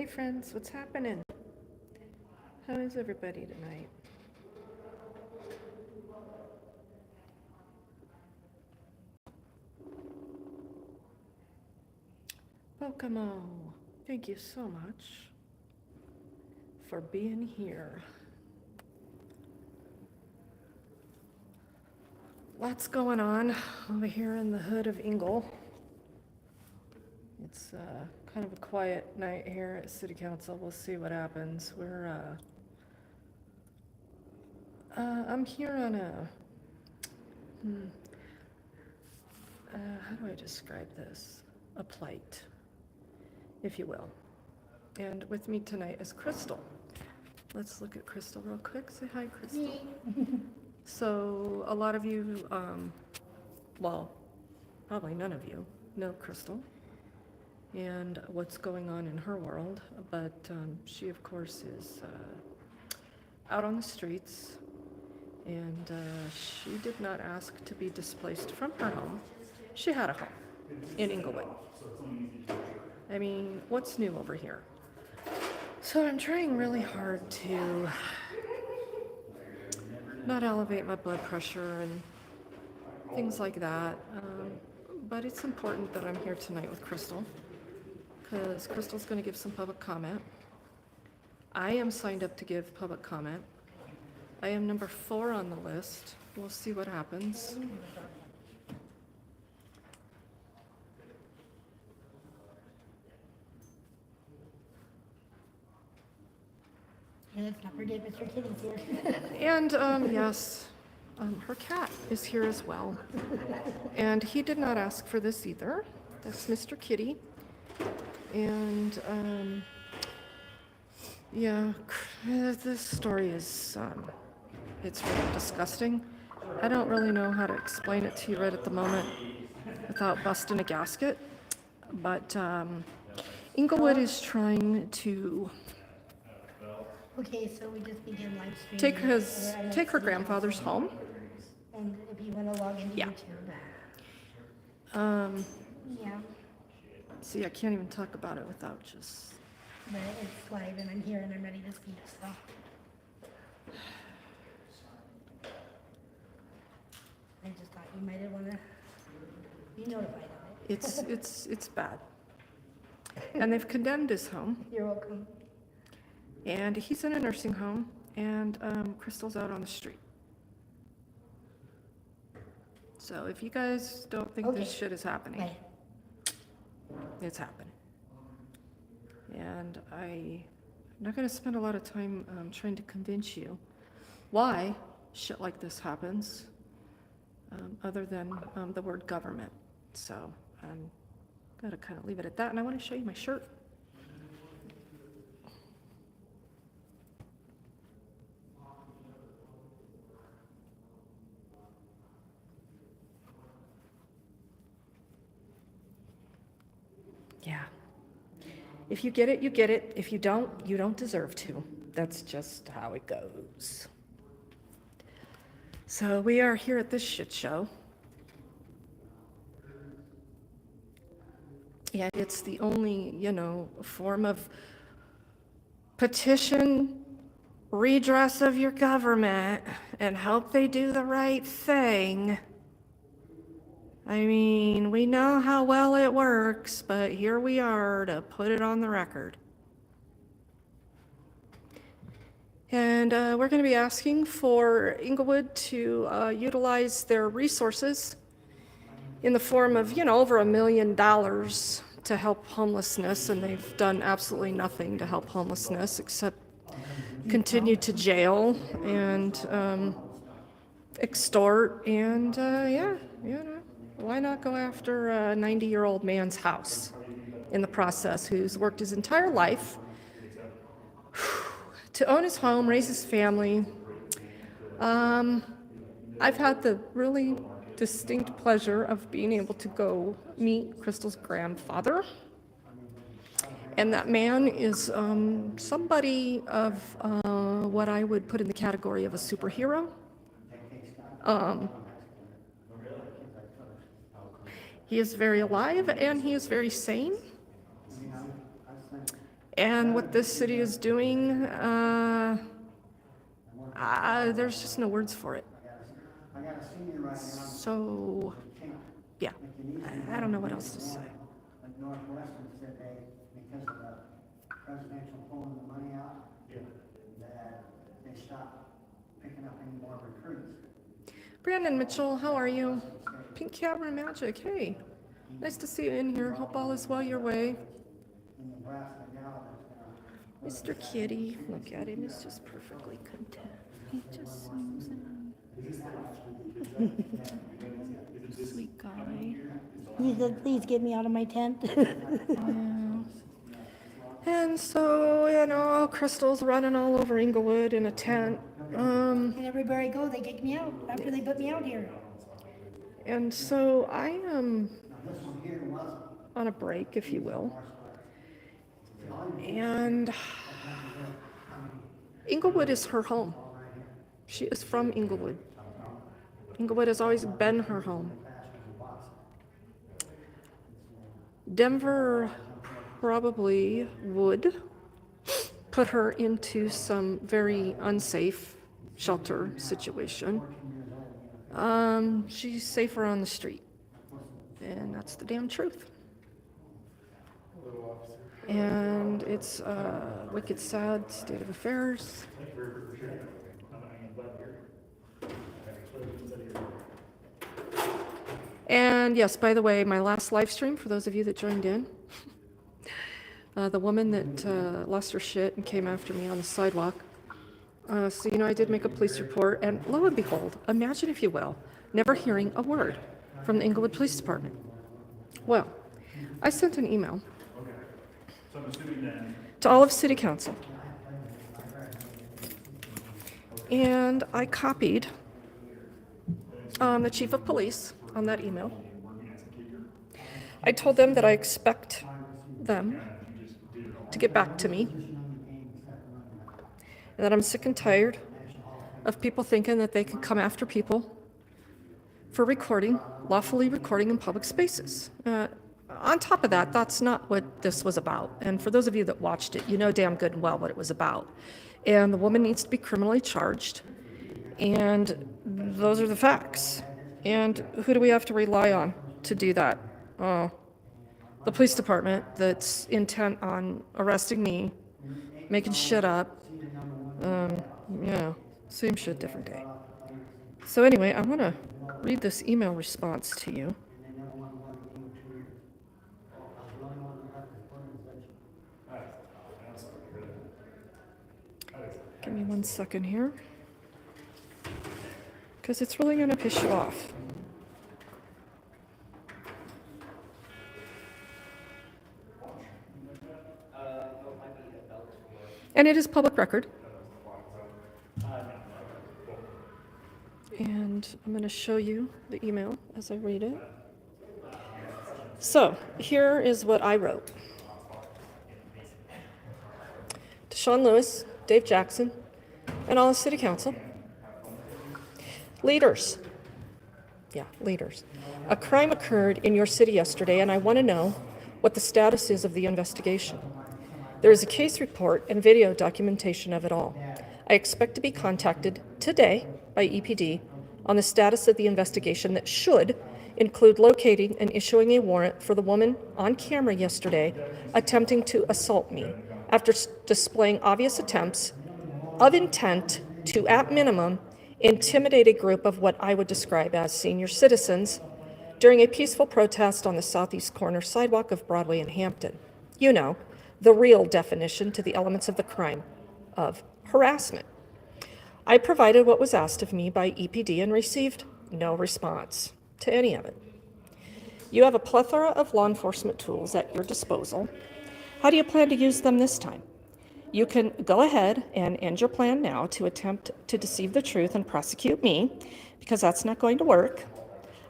Hey friends, what's happening? How is everybody tonight? Pokemon, thank you so much for being here. Lots going on over here in the hood of Engle. It's kind of a quiet night here at City Council. We'll see what happens. I'm here on a, how do I describe this? A plight, if you will. And with me tonight is Crystal. Let's look at Crystal real quick. Say hi, Crystal. So a lot of you, well, probably none of you know Crystal and what's going on in her world, but she of course is out on the streets, and she did not ask to be displaced from her home. She had a home in Englewood. I mean, what's new over here? So I'm trying really hard to not elevate my blood pressure and things like that, but it's important that I'm here tonight with Crystal, because Crystal's going to give some public comment. I am signed up to give public comment. I am number 4 on the list. We'll see what happens. Let's not forget Mr. Kitty's here. And yes, her cat is here as well. And he did not ask for this either. That's Mr. Kitty. And yeah, this story is, it's really disgusting. I don't really know how to explain it to you right at the moment without busting a gasket. But Englewood is trying to Okay, so we just begin live streaming. take her grandfather's home. And if you want to log into Yeah. YouTube. Yeah, See, I can't even talk about it without just. but it's live and I'm here and I'm ready to speak, so. I just thought you might want to be notified of it. It's bad. And they've condemned his home, You're welcome. and he's in a nursing home, and Crystal's out on the street. So if you guys don't think this Okay. shit is happening, Bye. it's happening. And I'm not going to spend a lot of time trying to convince you why shit like this happens, other than the word government. So I'm going to kind of leave it at that, and I want to show you my shirt. Yeah. If you get it, you get it. If you don't, you don't deserve to. That's just how it goes. So we are here at this shit show. And it's the only, form of petition, redress of your government, and hope they do the right thing. I mean, we know how well it works, but here we are to put it on the record. And we're going to be asking for Englewood to utilize their resources in the form of, over $1 million to help homelessness, and they've done absolutely nothing to help homelessness except continue to jail and extort, and why not go after a 90-year-old man's house in the process who's worked his entire life to own his home, raise his family. I've had the really distinct pleasure of being able to go meet Crystal's grandfather. And that man is somebody of what I would put in the category of a superhero. He is very alive and he is very sane. And what this city is doing, there's just no words for it. So, yeah, I don't know what else to say. Northwestern said because of the presidential pulling the money out, that they stopped picking up any more recruits. Brandon Mitchell, how are you? Pink Camera Magic, hey. Nice to see you in here. Hope all is well your way. Mr. Kitty, look at him, he's just perfectly content. He's just snoozing. Sweet guy. He said, please get me out of my tent. Yeah. And so, Crystal's running all over Englewood in a tent. And everywhere I go, they kick me out after they put me out here. And so I am on a break, if you will. And Englewood is her home. She is from Englewood. Englewood has always been her home. Denver probably would put her into some very unsafe shelter situation. She's safer on the street, and that's the damn truth. And it's a wicked sad state of affairs. And yes, by the way, my last live stream, for those of you that joined in, the woman that lost her shit and came after me on the sidewalk. So, I did make a police report, and lo and behold, imagine if you will, never hearing a word from the Englewood Police Department. Well, I sent an email to all of City Council, and I copied the Chief of Police on that email. I told them that I expect them to get back to me, and that I'm sick and tired of people thinking that they can come after people for lawfully recording in public spaces. On top of that, that's not what this was about. And for those of you that watched it, you know damn good and well what it was about. And the woman needs to be criminally charged. And those are the facts. And who do we have to rely on to do that? The police department that's intent on arresting me, making shit up. Same shit, different day. So anyway, I want to read this email response to you. Give me 1 second here, because it's really going to piss you off. And it is public record. And I'm going to show you the email as I read it. So here is what I wrote. To Sean Lewis, Dave Jackson, and all the City Council. Leaders. A crime occurred in your city yesterday, and I want to know what the status is of the investigation. There is a case report and video documentation of it all. I expect to be contacted today by EPD on the status of the investigation that should include locating and issuing a warrant for the woman on camera yesterday attempting to assault me after displaying obvious attempts of intent to, at minimum, intimidate a group of what I would describe as senior citizens during a peaceful protest on the southeast corner sidewalk of Broadway and Hampton. You know, the real definition to the elements of the crime of harassment. I provided what was asked of me by EPD and received no response to any of it. You have a plethora of law enforcement tools at your disposal. How do you plan to use them this time? You can go ahead and end your plan now to attempt to deceive the truth and prosecute me, because that's not going to work.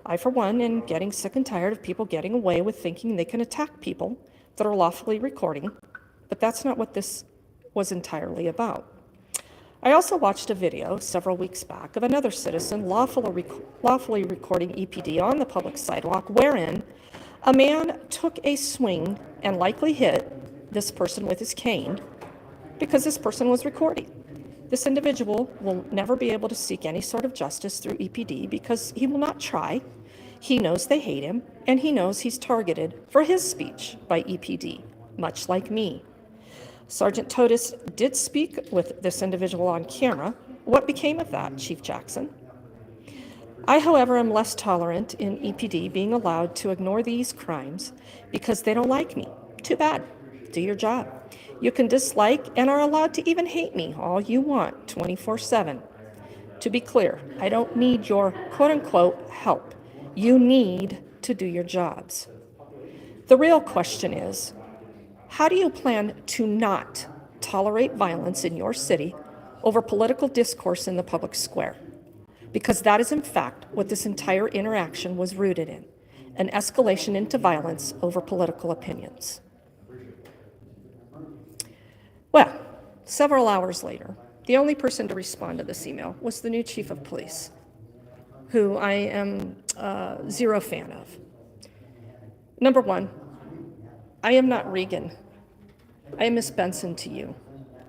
I, for one, am getting sick and tired of people getting away with thinking they can attack people that are lawfully recording, but that's not what this was entirely about. I also watched a video several weeks back of another citizen lawfully recording EPD on the public sidewalk, wherein a man took a swing and likely hit this person with his cane because this person was recording. This individual will never be able to seek any sort of justice through EPD because he will not try. He knows they hate him, and he knows he's targeted for his speech by EPD, much like me. Sergeant Totis did speak with this individual on camera. What became of that, Chief Jackson? I, however, am less tolerant in EPD being allowed to ignore these crimes because they don't like me. Too bad. Do your job. You can dislike and are allowed to even hate me all you want, 24/7. To be clear, I don't need your quote-unquote help. You need to do your jobs. The real question is, how do you plan to not tolerate violence in your city over political discourse in the public square? Because that is in fact what this entire interaction was rooted in, an escalation into violence over political opinions. Well, several hours later, the only person to respond to this email was the new chief of police, who I am zero fan of. Number one, I am not Reagan. I am Miss Benson to you.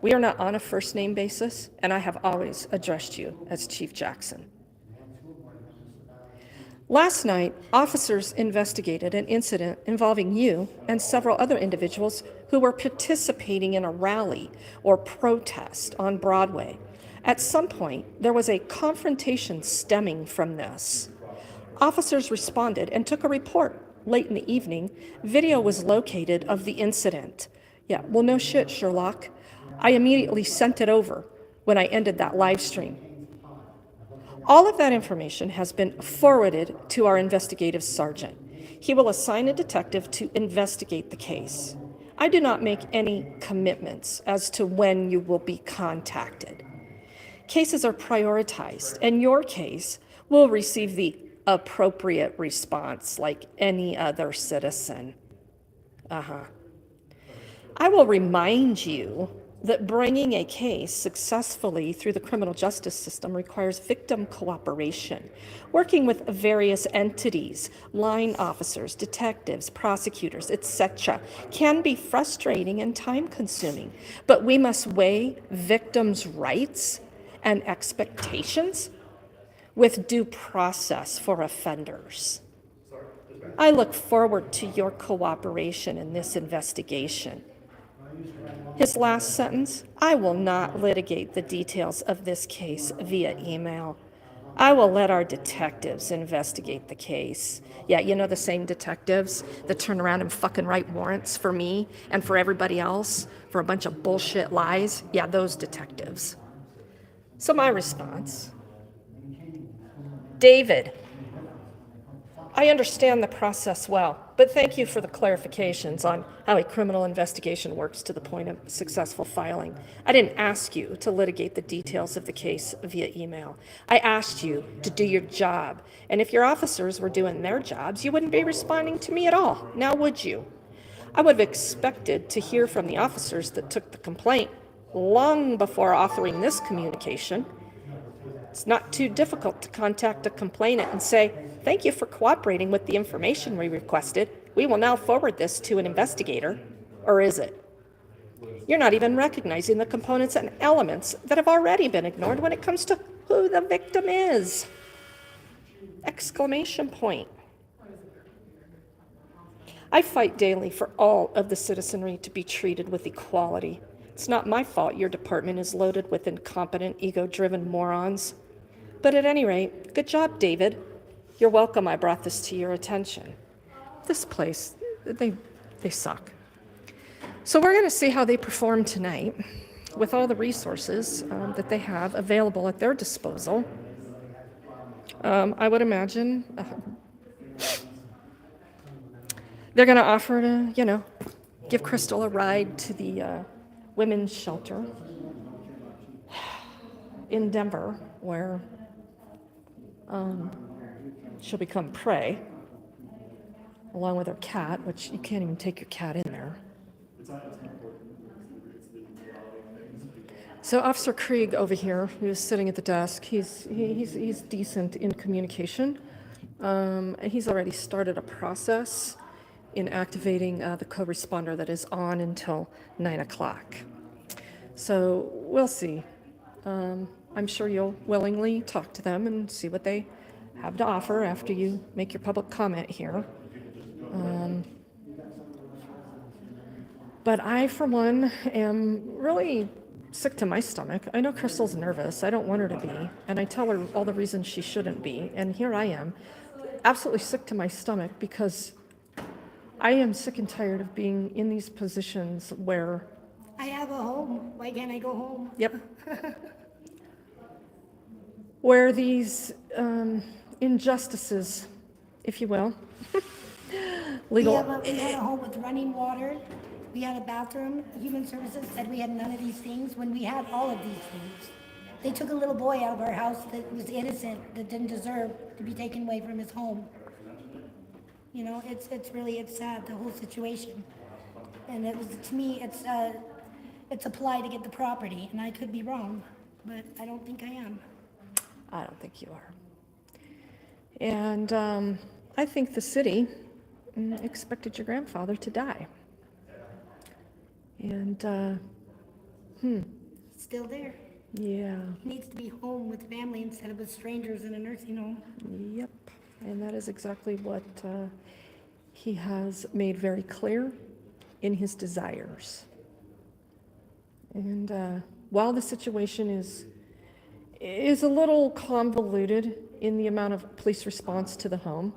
We are not on a first name basis, and I have always addressed you as Chief Jackson. Last night, officers investigated an incident involving you and several other individuals who were participating in a rally or protest on Broadway. At some point, there was a confrontation stemming from this. Officers responded and took a report. Late in the evening, video was located of the incident. Yeah, well, no shit, Sherlock. I immediately sent it over when I ended that live stream. All of that information has been forwarded to our investigative sergeant. He will assign a detective to investigate the case. I do not make any commitments as to when you will be contacted. Cases are prioritized, and your case will receive the appropriate response like any other citizen. I will remind you that bringing a case successfully through the criminal justice system requires victim cooperation. Working with various entities, line officers, detectives, prosecutors, etc., can be frustrating and time-consuming, but we must weigh victims' rights and expectations with due process for offenders. I look forward to your cooperation in this investigation. His last sentence, I will not litigate the details of this case via email. I will let our detectives investigate the case. Yeah, you know, the same detectives that turn around and fucking write warrants for me and for everybody else for a bunch of bullshit lies? Yeah, those detectives. So my response, David, I understand the process well, but thank you for the clarifications on how a criminal investigation works to the point of successful filing. I didn't ask you to litigate the details of the case via email. I asked you to do your job. And if your officers were doing their jobs, you wouldn't be responding to me at all, now would you? I would have expected to hear from the officers that took the complaint long before authoring this communication. It's not too difficult to contact a complainant and say, thank you for cooperating with the information we requested. We will now forward this to an investigator. Or is it? You're not even recognizing the components and elements that have already been ignored when it comes to who the victim is. Exclamation point. I fight daily for all of the citizenry to be treated with equality. It's not my fault your department is loaded with incompetent, ego-driven morons. But at any rate, good job, David. You're welcome I brought this to your attention. This place, they suck. So we're going to see how they perform tonight with all the resources that they have available at their disposal. I would imagine they're going to offer to, give Crystal a ride to the women's shelter in Denver, where she'll become prey, along with her cat, which you can't even take your cat in there. So Officer Krieg over here, who's sitting at the desk, he's decent in communication. He's already started a process in activating the co-responder that is on until 9 o'clock. So we'll see. I'm sure you'll willingly talk to them and see what they have to offer after you make your public comment here. But I, for one, am really sick to my stomach. I know Crystal's nervous. I don't want her to be. And I tell her all the reasons she shouldn't be. And here I am, absolutely sick to my stomach because I am sick and tired of being in these positions where, I have a home, why can't I go home? yep, where these injustices, if you will, legal. We had a home with running water, we had a bathroom, Human Services said we had none of these things when we had all of these things. They took a little boy out of our house that was innocent, that didn't deserve to be taken away from his home. You know, it's sad, the whole situation. And it was, to me, it's a ploy to get the property, and I could be wrong, but I don't think I am. I don't think you are. And I think the city expected your grandfather to die. And, Still there. yeah, He needs to be home with family instead of with strangers in a nursing home. yep. And that is exactly what he has made very clear in his desires. And while the situation is a little convoluted in the amount of police response to the home,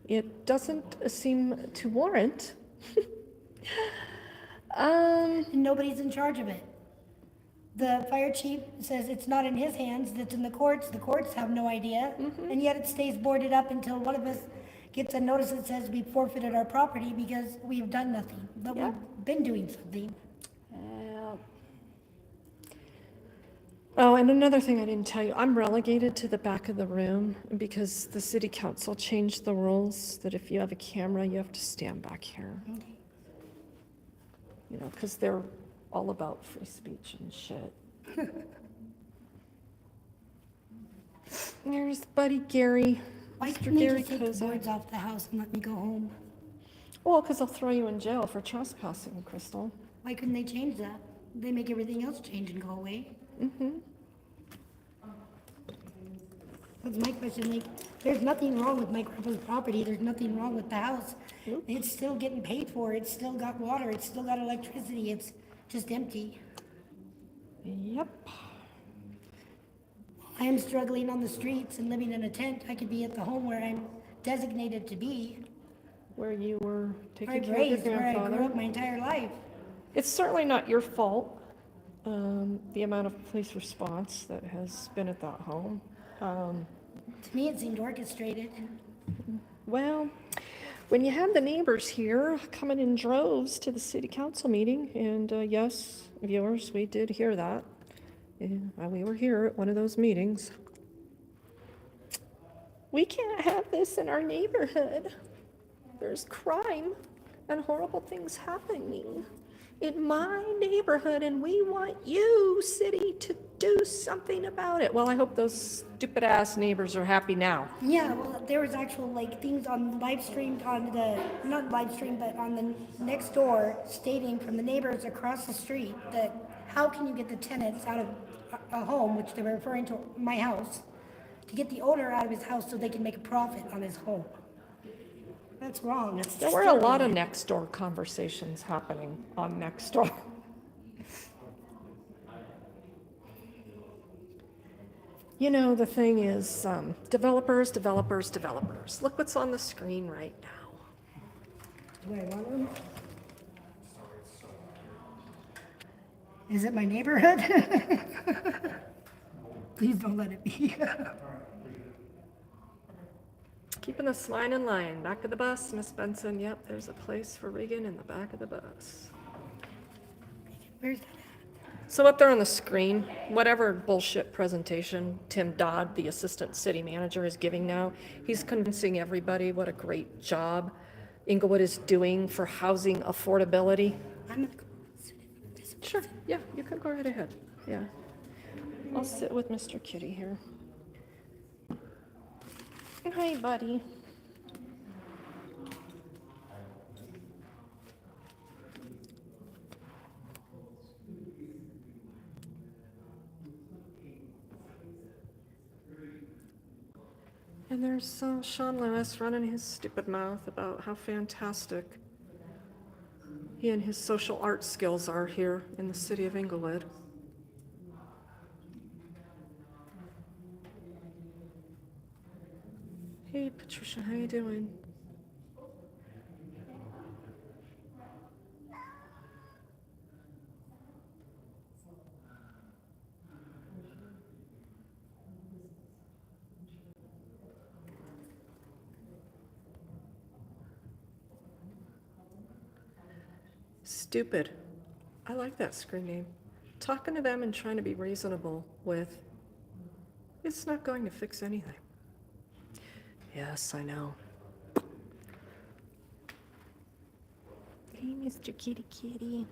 it doesn't seem to warrant. And nobody's in charge of it. The fire chief says it's not in his hands, it's in the courts. The courts have no idea. And yet it stays boarded up until one of us gets a notice that says we forfeited our property because we've done nothing. But Yeah. we've been doing something. Oh, and another thing I didn't tell you, I'm relegated to the back of the room because the city council changed the rules that if you have a camera, you have to stand back here. Okay. You know, because they're all about free speech and shit. There's Buddy Gary, Why Mr. couldn't they Gary just take the Kozak. boards off the house and let me go home? Well, because they'll throw you in jail for trespassing, Crystal. Why couldn't they change that? They make everything else change and go away. That's my question, like, there's nothing wrong with my grandpa's property, there's nothing wrong with the house. Nope. It's still getting paid for, it's still got water, it's still got electricity, it's just empty. Yep. I am struggling on the streets and living in a tent, I could be at the home where I'm designated to be, Where you were where taking I care of your raised, where I grew grandfather. up my entire life. It's certainly not your fault, the amount of police response that has been at that home. To me, it seemed orchestrated. Well, when you had the neighbors here coming in droves to the city council meeting, and yes, viewers, we did hear that. Yeah, we were here at one of those meetings. We can't have this in our neighborhood. There's crime and horrible things happening in my neighborhood, and we want you, city, to do something about it. Well, I hope those stupid ass neighbors are happy now. Yeah, well, there was actual like things on live streamed on the, not live stream, but on the next door stating from the neighbors across the street that how can you get the tenants out of a home, which they were referring to my house, to get the owner out of his house so they can make a profit on his home. That's wrong. That's There were a lot of disturbing. next door conversations happening on next door. You know, the thing is, developers. Look what's on the screen right now. Do I want them? Is it my neighborhood? Please don't let it be. Keeping us line in line. Back of the bus, Miss Benson. Yep, there's a place for Reagan in the back of the bus. Where's that? So up there on the screen, whatever bullshit presentation Tim Dodd, the assistant city manager, is giving now, he's convincing everybody what a great job Englewood is doing for housing affordability. I'm gonna go sit in this. Sure, yeah, you can go right ahead, yeah. I'll sit with Mr. Kitty here. Hi, buddy. And there's Sean Lewis running his stupid mouth about how fantastic he and his social art skills are here in the city of Englewood. Hey, Patricia, how you doing? Stupid. I like that screen name. Talking to them and trying to be reasonable with, it's not going to fix anything. Yes, I know. Hey, Mr. Kitty Kitty.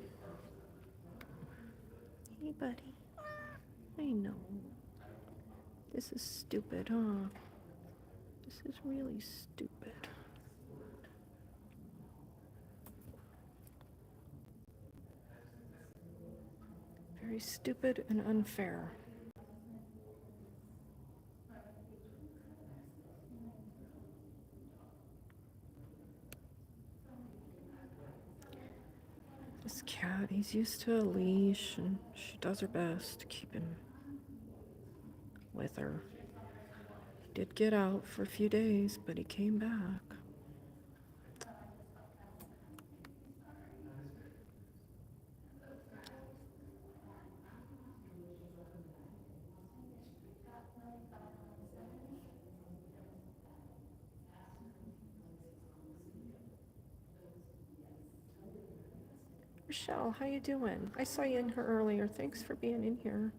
Hey, buddy. I know. This is stupid, huh? This is really stupid. Very stupid and unfair. This cat, he's used to a leash, and she does her best to keep him with her. He did get out for a few days, but he came back. Michelle, how you doing? I saw you in here earlier. Thanks for being in here.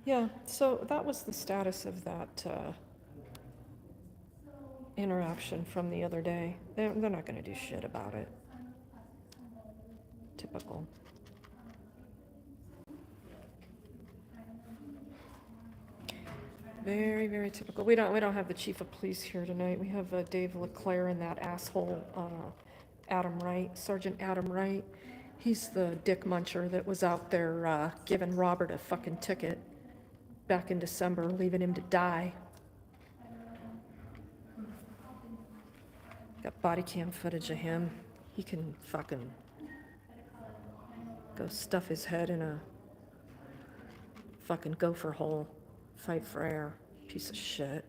Yeah, so that was the status of that interaction from the other day. They're not going to do shit about it. Typical. Very, very typical. We don't have the chief of police here tonight. We have Dave LeClaire and that asshole Adam Wright, Sergeant Adam Wright. He's the dick muncher that was out there giving Robert a fucking ticket back in December, leaving him to die. Got body cam footage of him. He can fucking go stuff his head in a fucking gopher hole. Fight for air. Piece of shit.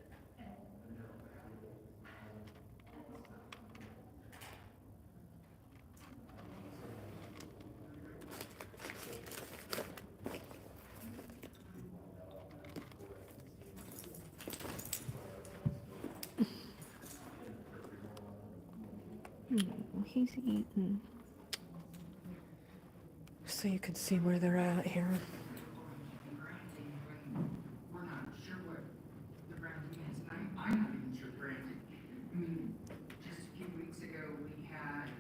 He's eating. So you can see where they're at here. We're not sure what the branding is. I'm not even sure branding. I mean, just a few weeks ago, we had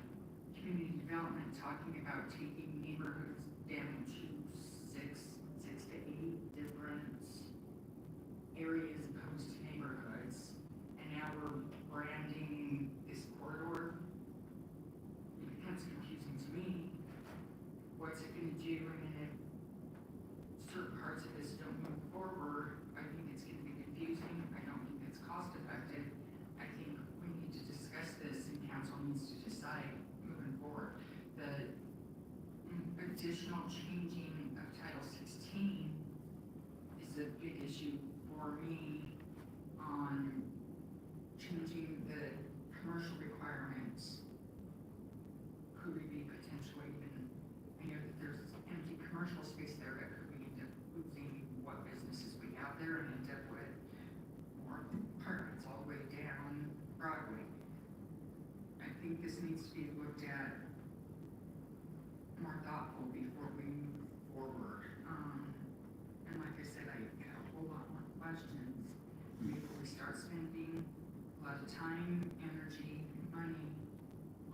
community development talking about taking neighborhoods down to six to eight different areas opposed to neighborhoods. And now we're branding this corridor. It becomes confusing to me. What's it going to do? I mean, if certain parts of this don't move forward, I think it's going to be confusing. I don't think it's cost effective. I think we need to discuss this and council needs to decide moving forward. The additional changing of Title 16 is a big issue for me on changing the commercial requirements. Could we be potentially even, I know that there's empty commercial space there, but could we end up losing what businesses we have there and end up with more apartments all the way down Broadway? I think this needs to be looked at more thoughtful before we move forward. And like I said, I have a whole lot more questions before we start spending a lot of time, energy, and money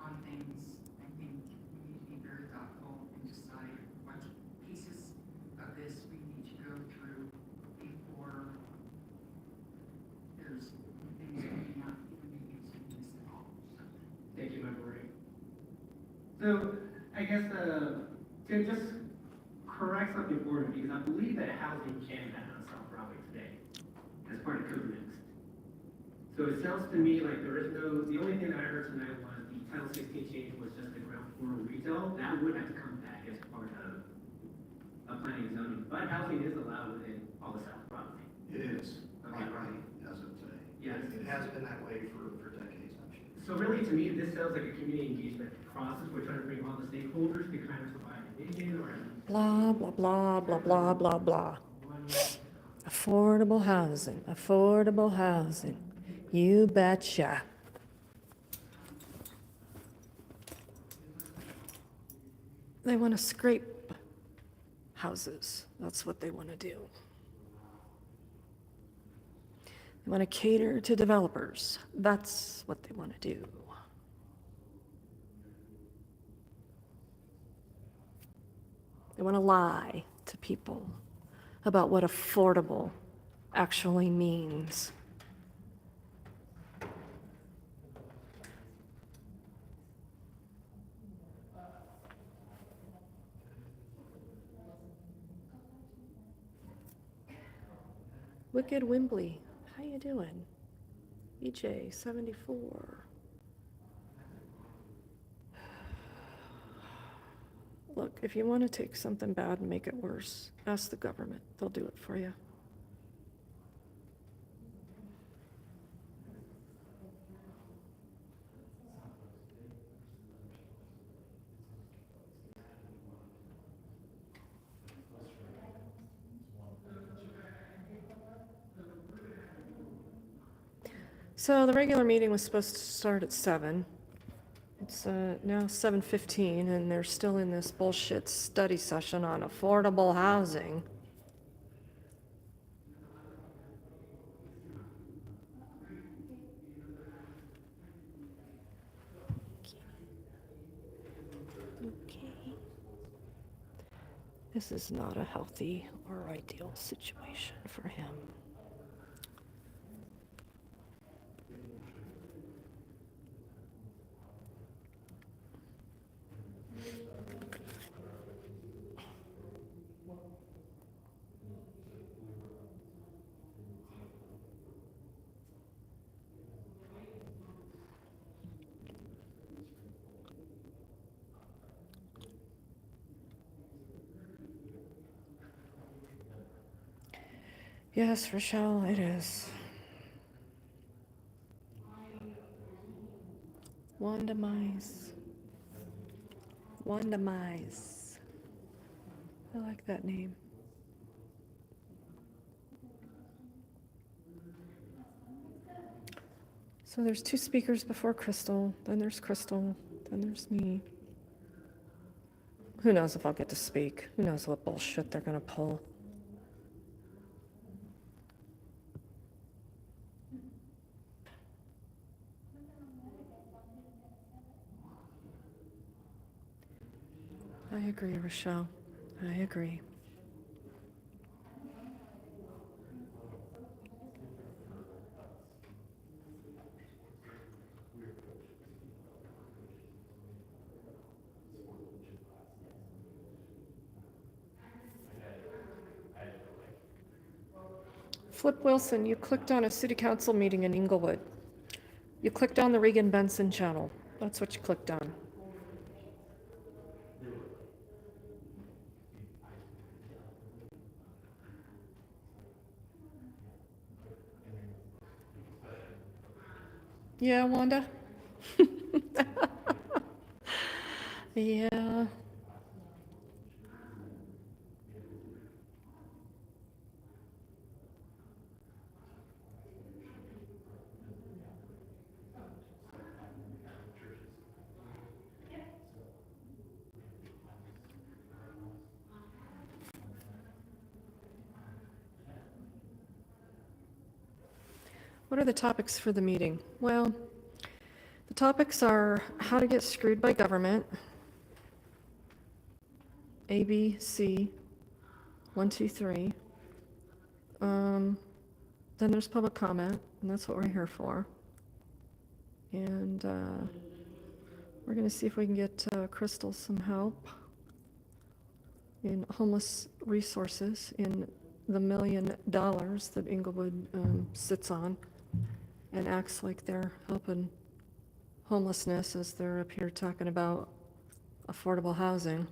on things. I think we need to be very thoughtful and decide what pieces of this we So, I guess, to just correct something for me, because I believe that housing can happen on South Broadway today, as part of Code Next. So it sounds to me like there is no, the only thing that I heard tonight was the Title 16 change was just the ground floor retail. That would have to come back as part of planning and zoning, but housing is allowed within all the South Broadway. It is, Okay. right, as of today. Yes. It has been that way for decades, I'm sure. So really, to me, this sounds like a community engagement process. We're trying to bring all the stakeholders to kind of provide a vision or Blah, blah, blah, blah, blah, blah, blah. Affordable housing, affordable housing. You betcha. They want to scrape houses. That's what they want to do. They want to cater to developers. That's what they want to do. They want to lie to people about what affordable actually means. Wicked Wimbley, how you doing? EJ 74. Look, if you want to take something bad and make it worse, ask the government. They'll do it for you. So the regular meeting was supposed to start at 7. It's now 7:15, and they're still in this bullshit study session on affordable housing. Okay. This is not a healthy or ideal situation for him. Yes, Rochelle, it is. Wanda Mize. Wanda Mize. I like that name. So there's 2 speakers before Crystal, then there's Crystal, then there's me. Who knows if I'll get to speak? Who knows what bullshit they're gonna pull? I agree, Rochelle. I agree. Flip Wilson, you clicked on a city council meeting in Englewood. You clicked on the Reagan Benson channel. That's what you clicked on. Yeah, Wanda? Yeah. What are the topics for the meeting? Well, the topics are how to get screwed by government, A, B, C, 1, 2, 3. Then there's public comment, and that's what we're here for. And we're going to see if we can get Crystal some help in homeless resources in the $1 million that Englewood sits on and acts like they're helping homelessness as they're up here talking about affordable housing.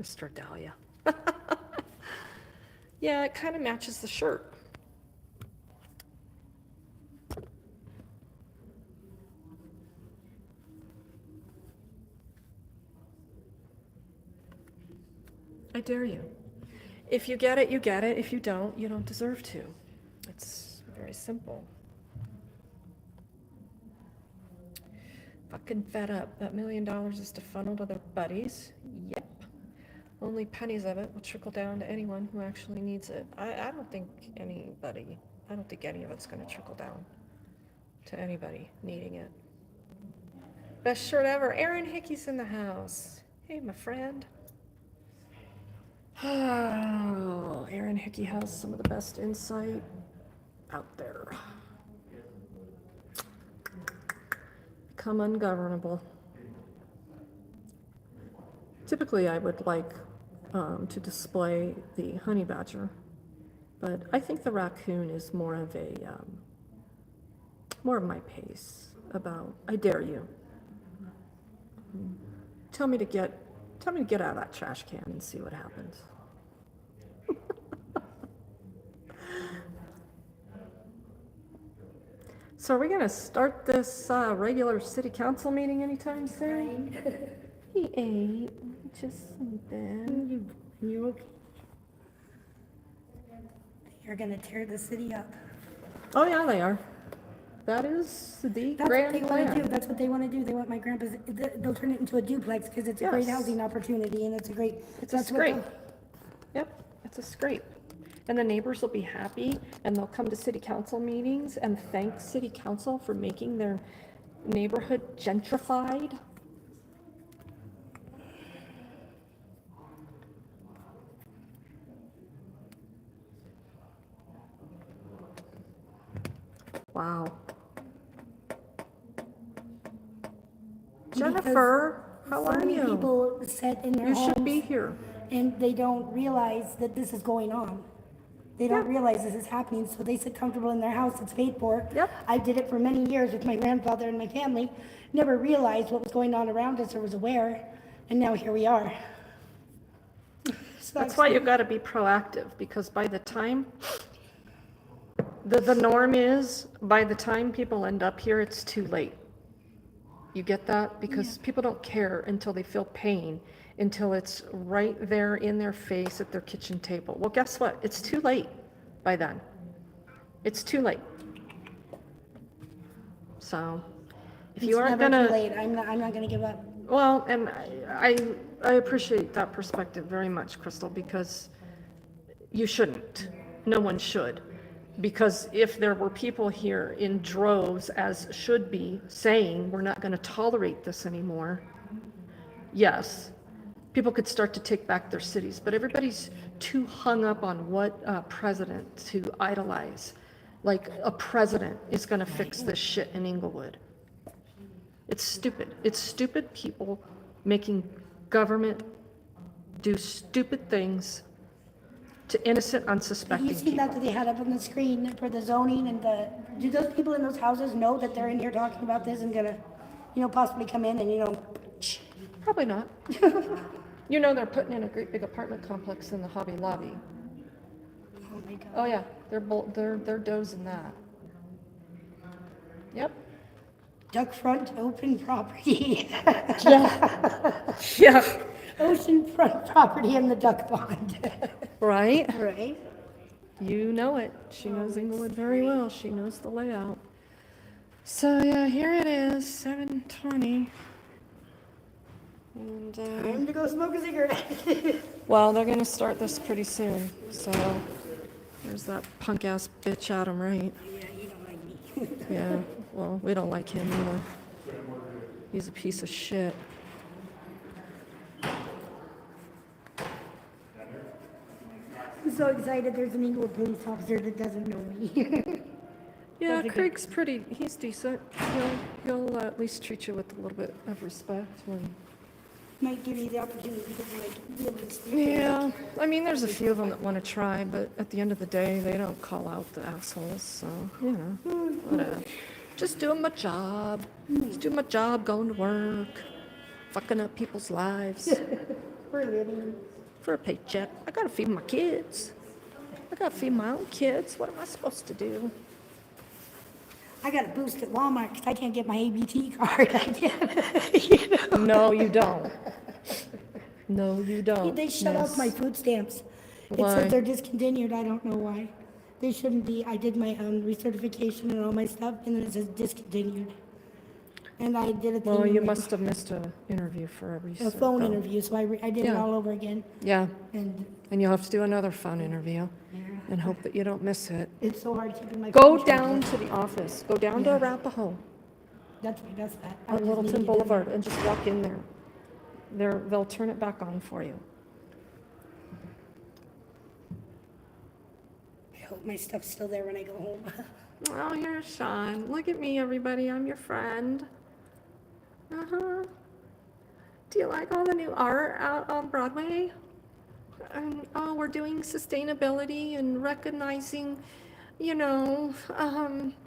Mr. Dahlia. Yeah, it kind of matches the shirt. I dare you. If you get it, you get it. If you don't, you don't deserve to. It's very simple. Fucking fed up. That $1 million is to funnel to their buddies. Yep. Only pennies of it will trickle down to anyone who actually needs it. I don't think any of it's going to trickle down to anybody needing it. Best shirt ever. Aaron Hickey's in the house. Hey, my friend. Oh, Aaron Hickey has some of the best insight out there. Become ungovernable. Typically, I would like to display the honey badger, but I think the raccoon is more of my pace about, I dare you. Tell me to get out of that trash can and see what happens. So are we gonna start this regular city council meeting anytime soon? He ate just something. You okay? You're gonna tear the city up. Oh yeah, they are. That is the That's what grand they wanna do, plan. that's what they wanna do, they want my grandpa's, they'll turn it into a duplex, because it's a great Yes. housing opportunity, and it's a great. It's a that's what scrape. they'll- Yep, it's a scrape. And the neighbors will be happy, and they'll come to city council meetings and thank city council for making their neighborhood gentrified. Wow. Jennifer, how So are many you? people sit in their You homes. should be here. And they don't realize that this is going on. They don't Yeah. realize this is happening, so they sit comfortable in their house, it's paid for. Yep. I did it for many years with my grandfather and my family, never realized what was going on around us or was aware, and now here we are. That's why you've got to be proactive, because by the time, the norm is, by the time people end up here, it's too late. You get that? Because people don't care until they feel pain, until it's right there in their face at their kitchen table. Well, guess what? It's too late by then. It's too late. So, if you aren't It's never gonna. too late, I'm not gonna give up. Well, and I appreciate that perspective very much, Crystal, because you shouldn't. No one should. Because if there were people here in droves, as should be, saying, we're not going to tolerate this anymore, yes, people could start to take back their cities. But everybody's too hung up on what president to idolize. Like a president is going to fix this shit in Englewood. It's stupid. It's stupid people making government do stupid things to innocent, Have unsuspecting you seen that people. they had up on the screen for the zoning and do those people in those houses know that they're in here talking about this and gonna, possibly come in and, Probably not. You know they're putting in a great big apartment complex in the Hobby Lobby. oh my God. Oh yeah, they're dozing that. Yep. Duck front open property. Yeah. Ocean front property in the duck pond. Right? Right? You know it. She knows Englewood very well. She knows the layout. So yeah, here it is, 7:20. And Time to go smoke a cigarette. well, they're gonna start this pretty soon. So there's that punk ass bitch Adam, right? Yeah, you don't like me. Yeah. Well, we don't like him either. He's a piece of shit. I'm so excited, there's an Englewood police officer that doesn't know me. Yeah, That's a good- Craig's he's decent. He'll at least treat you with a little bit of respect when. Might give me the opportunity to like really speak. Yeah, I mean, there's a few of them that want to try, but at the end of the day, they don't call out the assholes, so, you know, whatever. Just doing my job. Just doing my job, going to work, fucking up people's lives For a living. for a paycheck. I gotta feed my kids. I gotta feed my own kids. What am I supposed to do? I got a boost at Walmart because I can't get my ABT card. I can't, you know. No, you don't. No, you don't. They shut off miss. my food stamps. It Why? says they're discontinued, I don't know why. They shouldn't be. I did my recertification and all my stuff, and then it says discontinued. And I did a thing. Well, you with must have missed an interview for a a research. phone interview, so I did it Yeah. all over again. Yeah, And and you'll have to do another phone interview and hope that you don't miss it. it's so hard keeping my. Go phone down charged. to the office. Go down to Yeah. Arapahoe That's my best bet. I on just need to Littleton get Boulevard and just walk in there. They'll turn it back on for you. I hope my stuff's still there when I go home. Oh, here's Sean. Look at me, everybody. I'm your friend. Uh-huh. Do you like all the new art out on Broadway? And, oh, we're doing sustainability and recognizing, you know,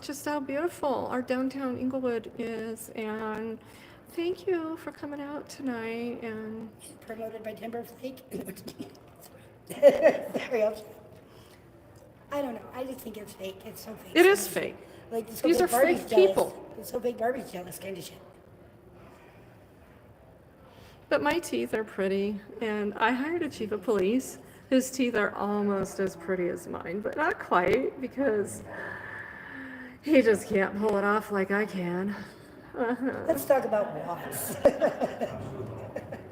just how beautiful our downtown Englewood is. And thank you for coming out tonight. And Promoted by Timberflake. Sorry, I don't know. I just think it's fake. It's so fake. it is fake. Like, it's so These fake are Barbie's fake jealous. people. It's so fake Barbie's jealous kind of shit. But my teeth are pretty, and I hired a chief of police. His teeth are almost as pretty as mine, but not quite, because he just can't pull it off like I can. Let's talk about Watts.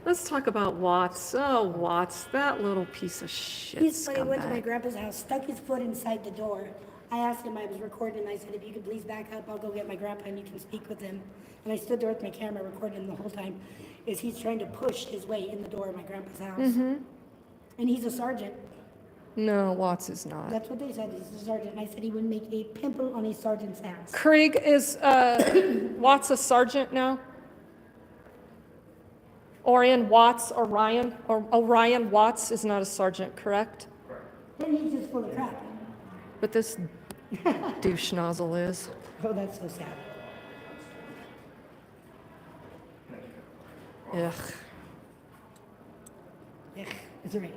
Let's talk about Watts. Oh, Watts, that little piece of shit He's funny, went to my scumbag. grandpa's house, stuck his foot inside the door. I asked him, I was recording, and I said, if you could please back up, I'll go get my grandpa and you can speak with him. And I stood there with my camera recording him the whole time, as he's trying to push his way in the door of my grandpa's house. And he's a sergeant. No, Watts is not. That's what they said, he's a sergeant. And I said he would make a pimple on his sergeant's ass. Craig, is Watts a sergeant now? Orion Watts, Orion Watts is not a sergeant, correct? Then he's just full of crap. But this douche nozzle is. Oh, that's so sad. Ugh. Yeah, it's right.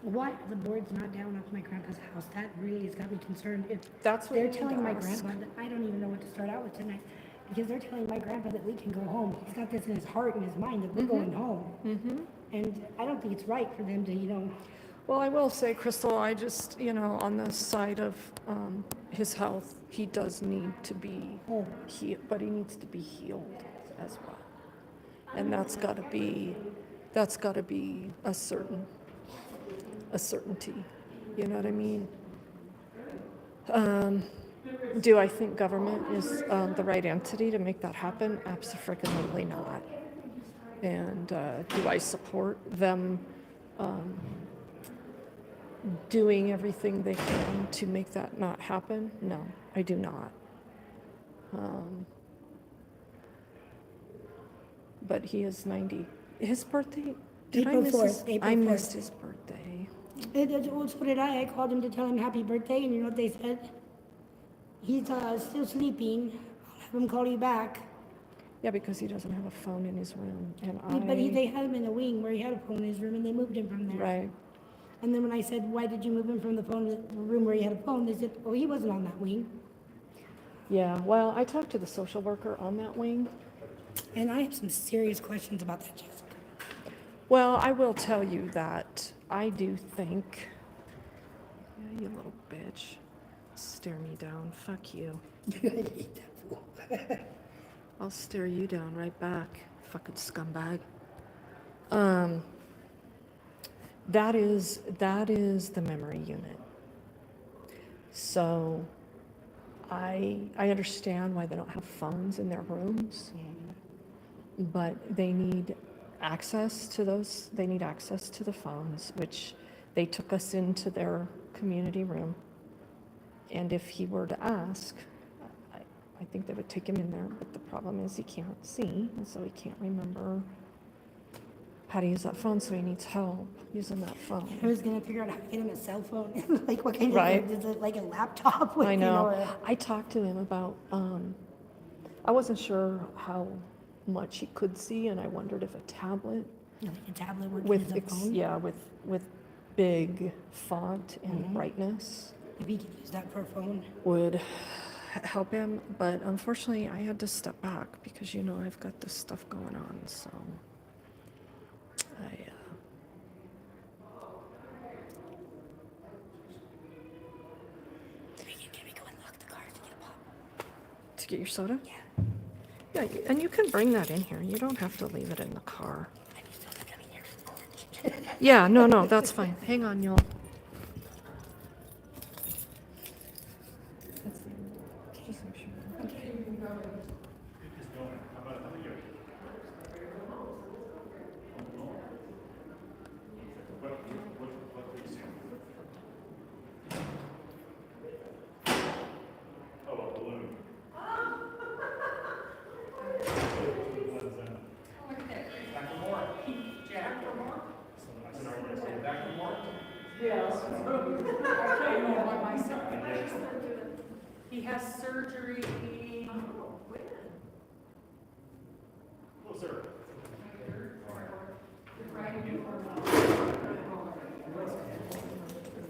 Why the board's not down off my grandpa's house? That really has got me concerned. If That's what they're you need telling to my ask. grandpa that I don't even know what to start out with tonight, because they're telling my grandpa that we can go home. He's got this in his heart and his mind that we're going home. And I don't think it's right for them to, Well, I will say, Crystal, I just, on the side of his health, he does need to be healed, but he needs to be healed as well. And that's got to be a certainty. You know what I mean? Do I think government is the right entity to make that happen? Absolutely not. And do I support them doing everything they can to make that not happen? No, I do not. But he is 90. His birthday? Did I April miss 4th, his? April I 4th. missed his birthday. so did I. I called him to tell him happy birthday, and you know what they said? He's still sleeping. I'll have him call you back. Yeah, because he doesn't have a phone in his room, and But they had him in a wing where he had a phone in his room, and they moved him from there. right. And then when I said, why did you move him from the room where he had a phone? They said, oh, he wasn't on that wing. Yeah, well, I talked to the social worker on that wing. And I have some serious questions about that, Jessica. Well, I will tell you that I do think, yeah, you little bitch, stare me down, fuck you. I'll stare you down right back, fucking scumbag. That is the memory unit. So I understand why they don't have phones in their rooms, but they need access to those, they need access to the phones, which they took us into their community room. And if he were to ask, I think they would take him in there, but the problem is he can't see, and so he can't remember how to use that phone, so he needs help using that phone. I was gonna figure out how to get him a cell phone, like what kind Right. of, is it like a laptop with, I you know. know? I talked to him about, I wasn't sure how much he could see, and I wondered if a tablet Like a tablet working with, as a phone? yeah, with big font and Mhm. brightness If he could use that for a phone. would help him, but unfortunately I had to step back because, you know, I've got this stuff going on, so I, Can we go and lock the car to get a pop? to get your soda? Yeah. Yeah, and you can bring that in here. You don't have to leave it in the car. I just don't like coming here from lunch. Yeah, no, that's fine. Hang on, y'all. Just make sure. He has surgery. When? Hello, sir.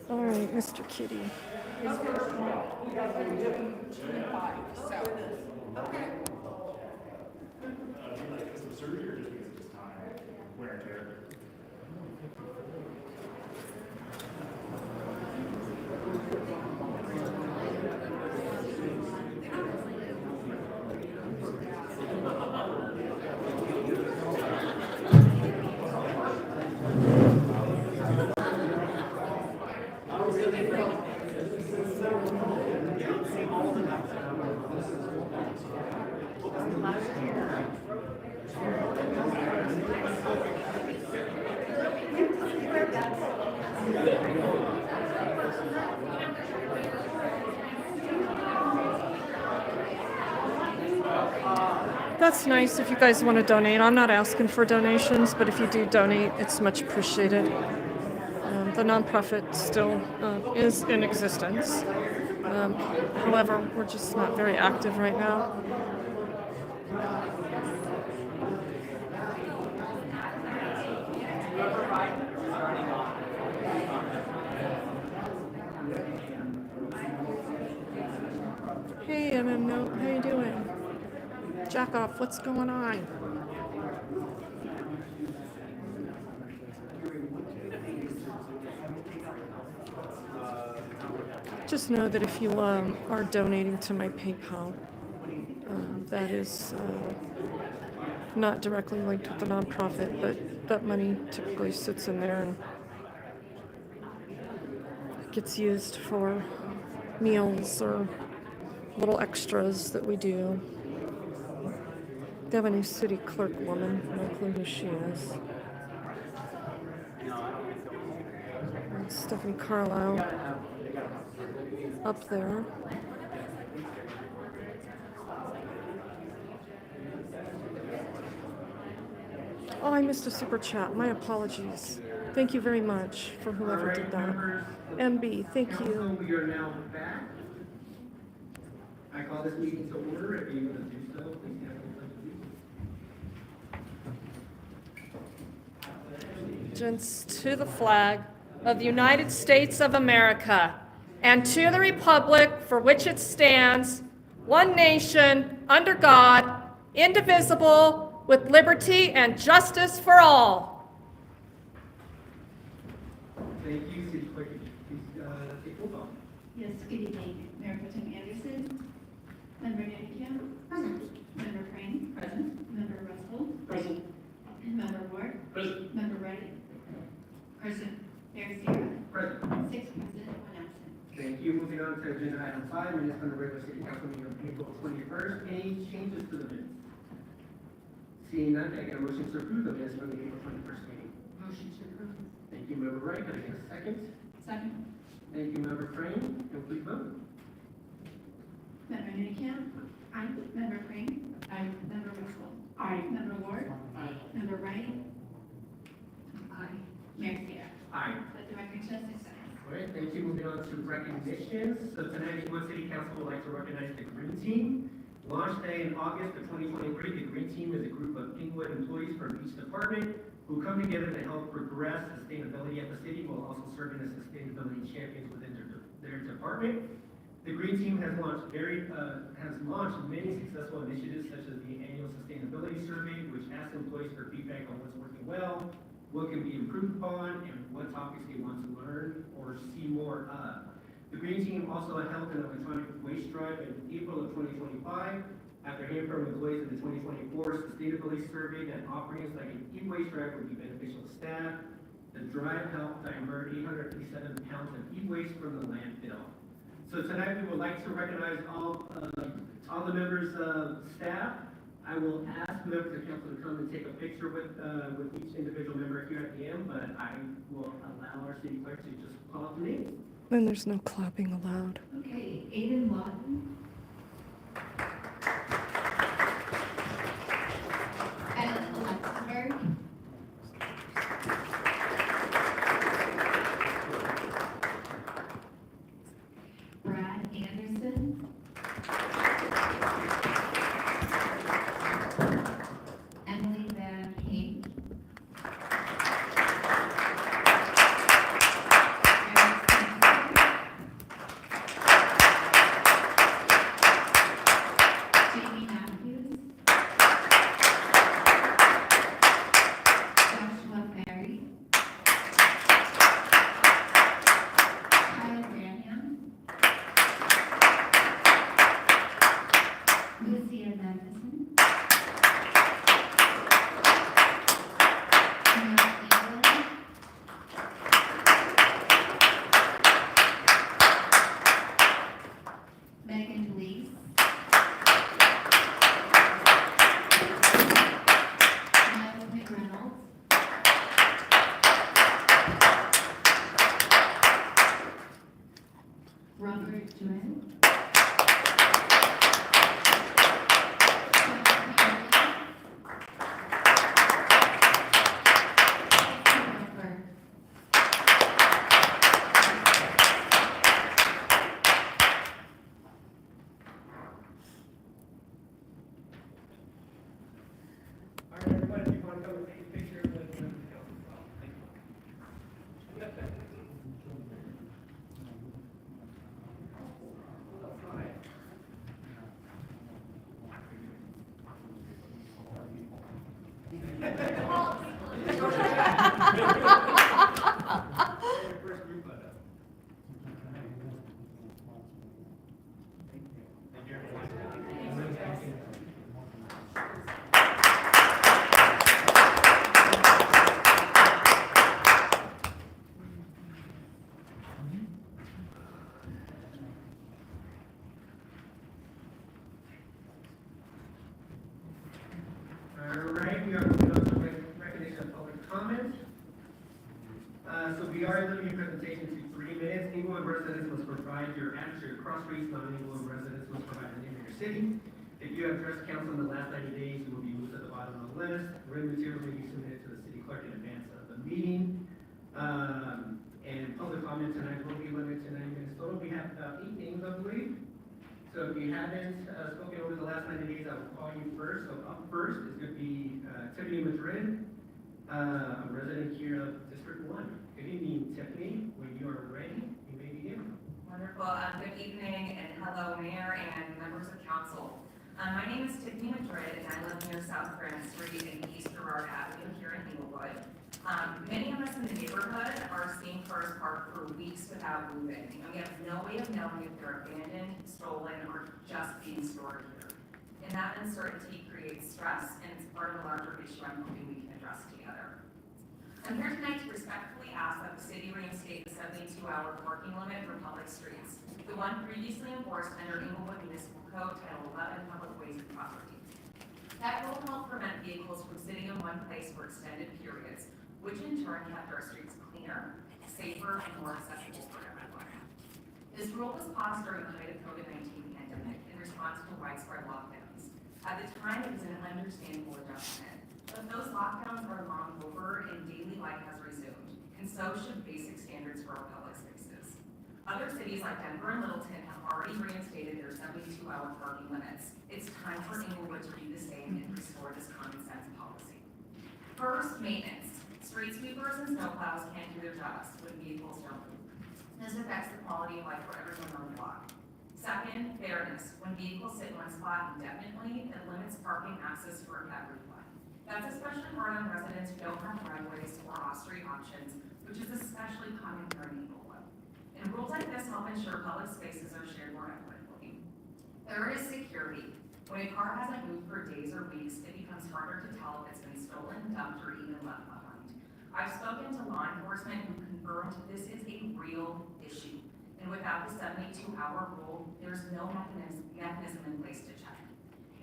All right, Mr. Kitty. His first one. He doesn't do 25, so. Okay. Because of surgery or just because of his time? Wear and tear? That's nice if you guys want to donate. I'm not asking for donations, but if you do donate, it's much appreciated. The nonprofit still is in existence. However, we're just not very active right now. Hey, MMNote, how you doing? Jack off, what's going on? Just know that if you are donating to my PayPal, that is not directly linked with the nonprofit, but that money typically sits in there and gets used for meals or little extras that we do. They have a new city clerk woman, no clue who she is. And Stephanie Carlisle up there. Oh, I missed a super chat. My apologies. Thank you very much for whoever did that. MB, thank you. Council, we are now back. I call this meeting to order. If you want to do so, please have the pledge of allegiance. Allegiance to the flag of the United States of America and to the republic for which it stands, one nation, under God, indivisible, with liberty and justice for all. Thank you. City Clerk, please take roll call. Yes, good evening. Mayor Pro Tem Anderson. Member Danikia. Present. Member Crane. Present. Member Russell. Present. Member Ward. Present. Member Reddy. Present. agenda item 5, minutes from the regular city council meeting on April 21st. Any changes to the minutes? Seeing none, can I get a motion to approve the minutes from the April 21st meeting? Motion to approve. Thank you, Member Wright. Can I get a second? Second. Thank you, Member Frame. And please vote. Member Nunnally? Aye. Member Crane? Aye. Member Russell? Aye. Member Ward? Aye. Member Wright? Aye. Mayor Sierra? Aye. Let the record show 6 ayes. All right, thank you. Moving on to recognitions. So tonight, Englewood City Council would like to recognize the Green Team. Launch day in August of 2023, the Green Team is a group of Englewood employees from each department who come together to help progress sustainability at the city while also serving as sustainability champions within their department. The Green Team has launched many successful initiatives such as the annual sustainability survey, which asks employees for feedback on what's working well, what can be improved upon, and what topics they want to learn or see more of. The Green Team also held an electronic waste drive in April of 2025 after hearing from employees of the 2024 sustainability survey that offerings like an e-waste drive would be beneficial to staff. The drive helped divert 857 pounds of e-waste from the landfill. So tonight we would like to recognize all the members of staff. I will ask members of council to come and take a picture with each individual member here at the end, but I will allow our city clerk to just call out the names. And there's no clapping allowed. Okay, Aiden Lawton. Ellen Luxembourg. Brad Anderson. Emily Van King. Eric Spencer. Jamie Matthews. Joshua Ferry. Kyle Branham. Lucia Madison. Neil England. Megan Lees. Miles McReynolds. Robert Joel. All right, everybody, if you want to come and take a picture with members of council as well. Thank you. First group photo. Thank you, everyone. All right, we are moving on to recognition of public comment. So we are limiting presentation to 3 minutes. Englewood residents must provide your address, your cross streets. Non-Englewood residents must provide the name of your city. If you have addressed council in the last 90 days, you will be moved at the bottom of the list. Written materials may be submitted to the city clerk in advance of the meeting. And public comment tonight will be limited to 90 minutes total. We have about 8 names, I believe. So if you haven't spoken over the last 90 days, I will call you first. So up first is going to be Tiffany Madrid, a resident here of District 1. Good evening, Tiffany. When you are ready, you may begin. Wonderful. Good evening and hello, Mayor and members of council. My name is Tiffany Madrid and I live near South Grand Street in East Girard Avenue here in Englewood. Many of us in the neighborhood are seeing cars parked for weeks without moving, and we have no way of knowing if they're abandoned, stolen, or just being stored here. And that uncertainty creates stress, and it's part of a larger issue I'm hoping we can address together. I'm here tonight to respectfully ask that the city reinstate the 72-hour parking limit for public streets, the one previously enforced under Englewood Municipal Code Title 11, Public Ways and Property. That will help prevent vehicles from sitting in one place for extended periods, which in turn kept our streets cleaner, safer, and more accessible for everyone. This rule was passed during the height of COVID-19 pandemic in response to widespread lockdowns. At the time, it was an understandable adjustment, but those lockdowns are long over and daily life has resumed, and so should basic standards for our public spaces. Other cities like Denver and Littleton have already reinstated their 72-hour parking limits. It's time for Englewood to do the same and restore this common sense policy. First, maintenance. Street sweepers and snowplows can't do their jobs when vehicles don't move. This affects the quality of life for everyone on the block. Second, fairness. When vehicles sit in one spot indefinitely, it limits parking access for everyone. That's especially hard on residents who don't have driveways or off-street options, which is especially common here in Englewood. And rules like this help ensure public spaces are shared more equitably. Third is security. When a car hasn't moved for days or weeks, it becomes harder to tell if it's been stolen, dumped, or even left behind. I've spoken to law enforcement who confirmed this is a real issue. And without the 72-hour rule, there's no mechanism in place to check.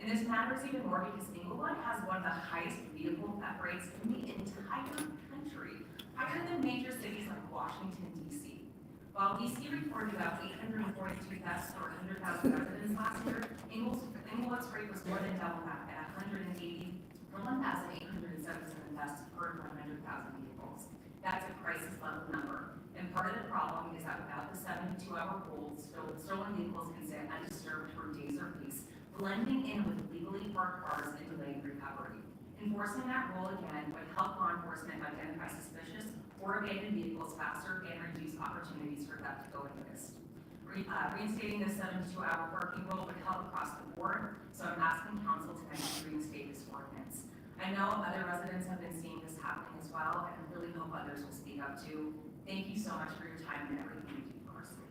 And this matters even more because Englewood has one of the highest vehicle theft rates in the entire country, higher than major cities like Washington, D.C. While D.C. reported about 842 thefts per 100,000 residents last year, Englewood's rate was more than double that at 1,877 thefts per 100,000 vehicles. That's a crisis level number. And part of the problem is that without the 72-hour rule, stolen vehicles can sit undisturbed for days or weeks, blending in with legally parked cars and delaying recovery. Enforcing that rule again would help law enforcement identify suspicious or abandoned vehicles faster and reduce opportunities for theft to go unnoticed. Reinstating the 72-hour parking rule would help across the board, so I'm asking council tonight to reinstate this ordinance. I know other residents have been seeing this happening as well, and I really hope others will speak up too. Thank you so much for your time and everything you do for our city.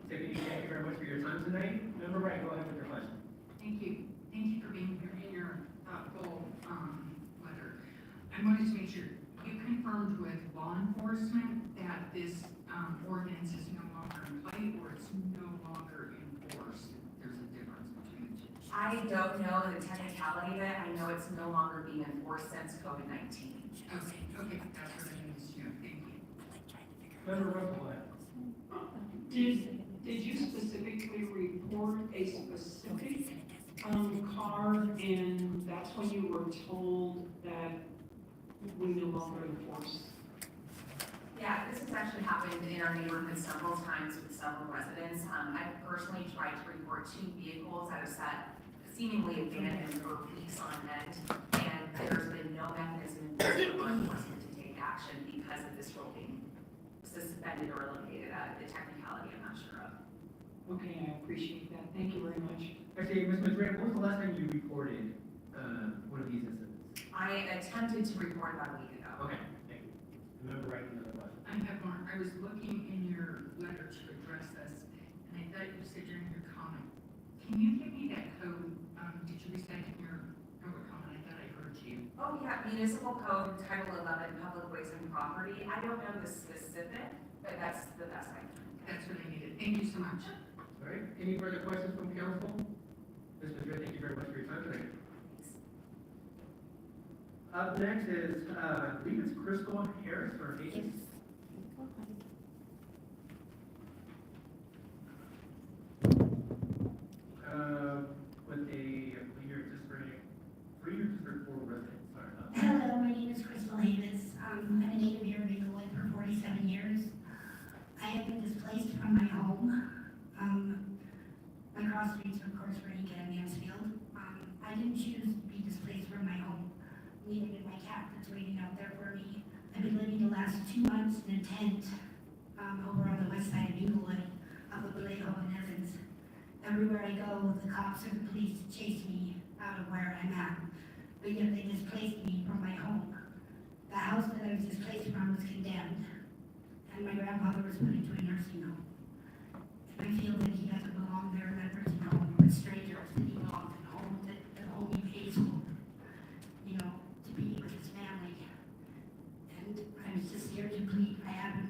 Tiffany, thank you very much for your time tonight. Member Wright, go ahead with your question. Thank you. Thank you for being here in your thoughtful letter. I wanted to make sure you confirmed with law enforcement that this ordinance is no longer in play or it's no longer enforced. There's a difference between the two. I don't know the technicality of it. I know it's no longer being enforced since COVID-19. Okay, that's what I needed to know. Thank you. Member Russell, go ahead. Did you specifically report a specific car, and that's when you were told that we no longer enforce? Yeah, this has actually happened in our neighborhood several times with several residents. I've personally tried to report 2 vehicles that have sat seemingly abandoned for weeks on end, and there's been no mechanism in place for law enforcement to take action because of this rule being suspended or eliminated. The technicality I'm not sure of. Okay, I appreciate that. Thank you very much. Actually, Ms. Madrid, when was the last time you reported one of these incidents? I attempted to report about a week ago. Okay, thank you. Member Wright, another question. I have one. I was looking in your letter to address this, and I thought you said during your comment. Can you give me that code? Did you recite in your public comment? I thought I heard you. Oh, yeah, Municipal Code, Title 11, Public Ways and Property. I don't know the specific, but that's the best I can. That's what I needed. Thank you so much. All right, any further questions from council? Ms. Madrid, thank you very much for your time tonight. Up next is, I believe it's Crystal Harris or Hayes. With a 3 year district 4 resident, sorry about that. Hello, my name is Crystal Davis. I'm a native here in Englewood for 47 years. I have been displaced from my home. My cross streets, of course, were Lincoln and Mansfield. I didn't choose to be displaced from my home. Neither did my cat that's waiting out there for me. I've been living the last 2 months in a tent over on the west side of Englewood, up at Vallejo and Evans. Everywhere I go, the cops or the police chase me out of where I'm at. But yet they displaced me from my home. The house that I was displaced from was condemned, and my grandfather was put into a nursing home. And I feel that he doesn't belong there in that nursing home with strangers that he belongs in a home that only pays for, to be with his family. And I'm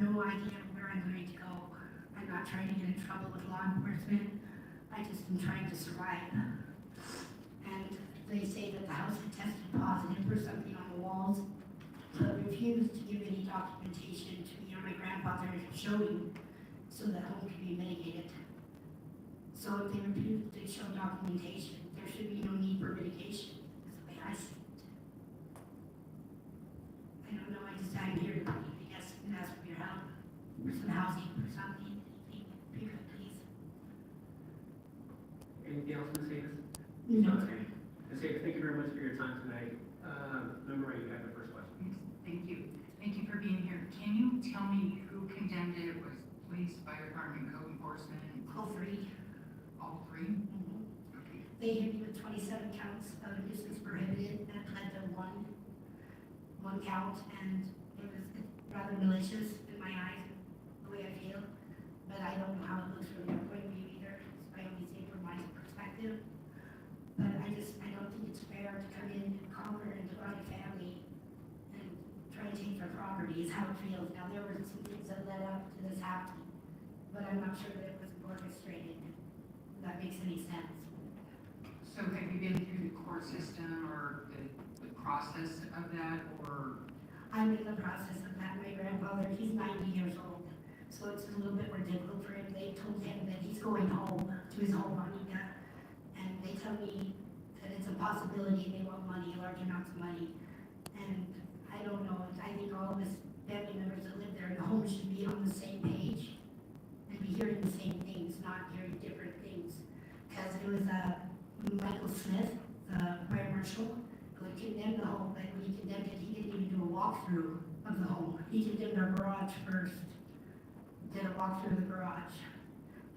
no idea where I'm going to go. I'm not trying to get in trouble with law enforcement. I just am trying to survive. And they say that the house had tested positive for something on the walls, but refused to give any documentation to me or my grandfather showing so that home could be mitigated. So if they refuse to show documentation, there should be no need for mitigation, is the way I see it. I don't know, I'm here to, I guess, ask for your help, for some housing, for something, if you could please. Anything else, Ms. Davis? No. Okay. Ms. Davis, thank you very much for your time tonight. Member Ray, you have the first question. Thank you. Thank you for being here. Can you tell me who condemned it? Was police, fire department, code enforcement? All three. All three? Okay. They hit me with 27 counts of nuisance prohibited and pled to one count, and it was rather malicious in my eyes, the way I feel. But I don't know how it looks from their point of view either. I only see it from my perspective. But I don't think it's fair to come in and conquer and divide a family and try to take their property is how it feels. Now, there were some things that led up to this happening, but I'm not sure that it was orchestrated. If that makes any sense. So have you been through the court system or the process of that, or? I'm in the process of that. My grandfather, he's 90 years old, so it's a little bit more difficult for him. They told him that he's going home to his home on Ida, and they tell me that it's a possibility they want money, large amounts of money. And I don't know, I think all of us family members that live there in the home should be on the same page and be hearing the same things, not hearing different things. Because it was Michael Smith, the fire marshal, who had condemned the home, but when he condemned it, he didn't even do a walkthrough of the home. He condemned our garage first, did a walkthrough of the garage,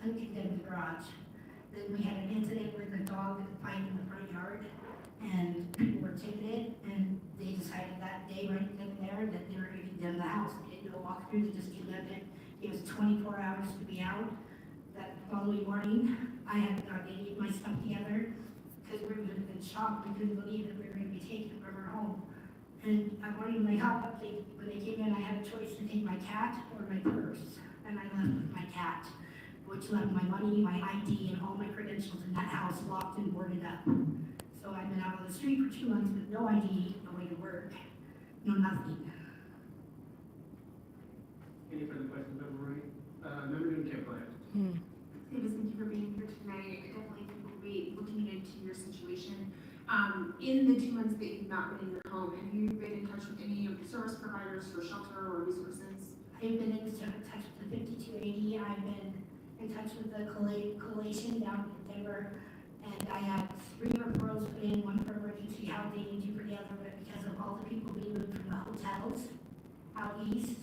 uncondemned the garage. Then we had an incident with a dog fight in the front yard, and people were ticketed, and they decided that day right then and there that they were going to condemn the house. They didn't do a walkthrough, they just condemned it. It was 24 hours to be out. That following morning, I hadn't got any of my stuff together because we would have been shocked. We couldn't believe that we were going to be taken from our home. And I morning when they got up, when they came in, I had a choice to take my cat or my purse. And I left with my cat, which left my money, my ID, and all my credentials in that house locked and boarded up. So I've been out on the street for 2 months with no ID, no way to work, no nothing. Any further questions, Member Ray? Member Newton, go ahead. Davis, thank you for being here tonight. I definitely think we'll be looking into your situation. In the 2 months that you've not been in your home, have you been in touch with any of the service providers for shelter or resources? I've been in touch with the 5280. I've been in touch with the collation down in Denver. And I had 3 referrals put in, one for emergency housing and 2 for the other, but because of all the people being moved from the hotels out east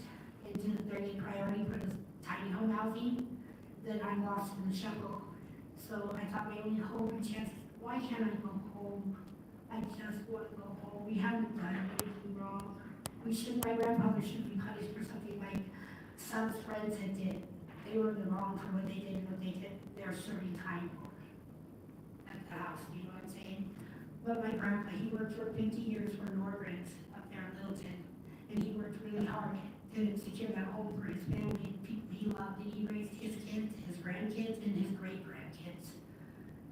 into the 30 priority for the tiny home housing, then I'm lost in the shuffle. So I thought my only hope and chance, why can't I go home? I just want to go home. We haven't done anything wrong. My grandfather should be punished for something like some friends had did. They were in the wrong for what they did and what they did. They're serving time for at the house, you know what I'm saying? But my grandpa, he worked for 50 years for Norgren's up there in Littleton, and he worked really hard to secure that home for his family and people he loved, and he raised his kids, his grandkids, and his great-grandkids.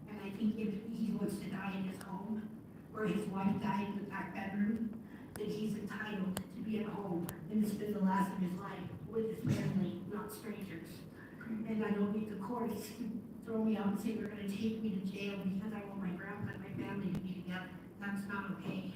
And I think if he wants to die in his home, or his wife died in the back bedroom, then he's entitled to be at home and to spend the last of his life with his family, not strangers. And I don't need the courts to throw me out and say they're gonna take me to jail because I want my grandpa and my family to be together. That's not okay.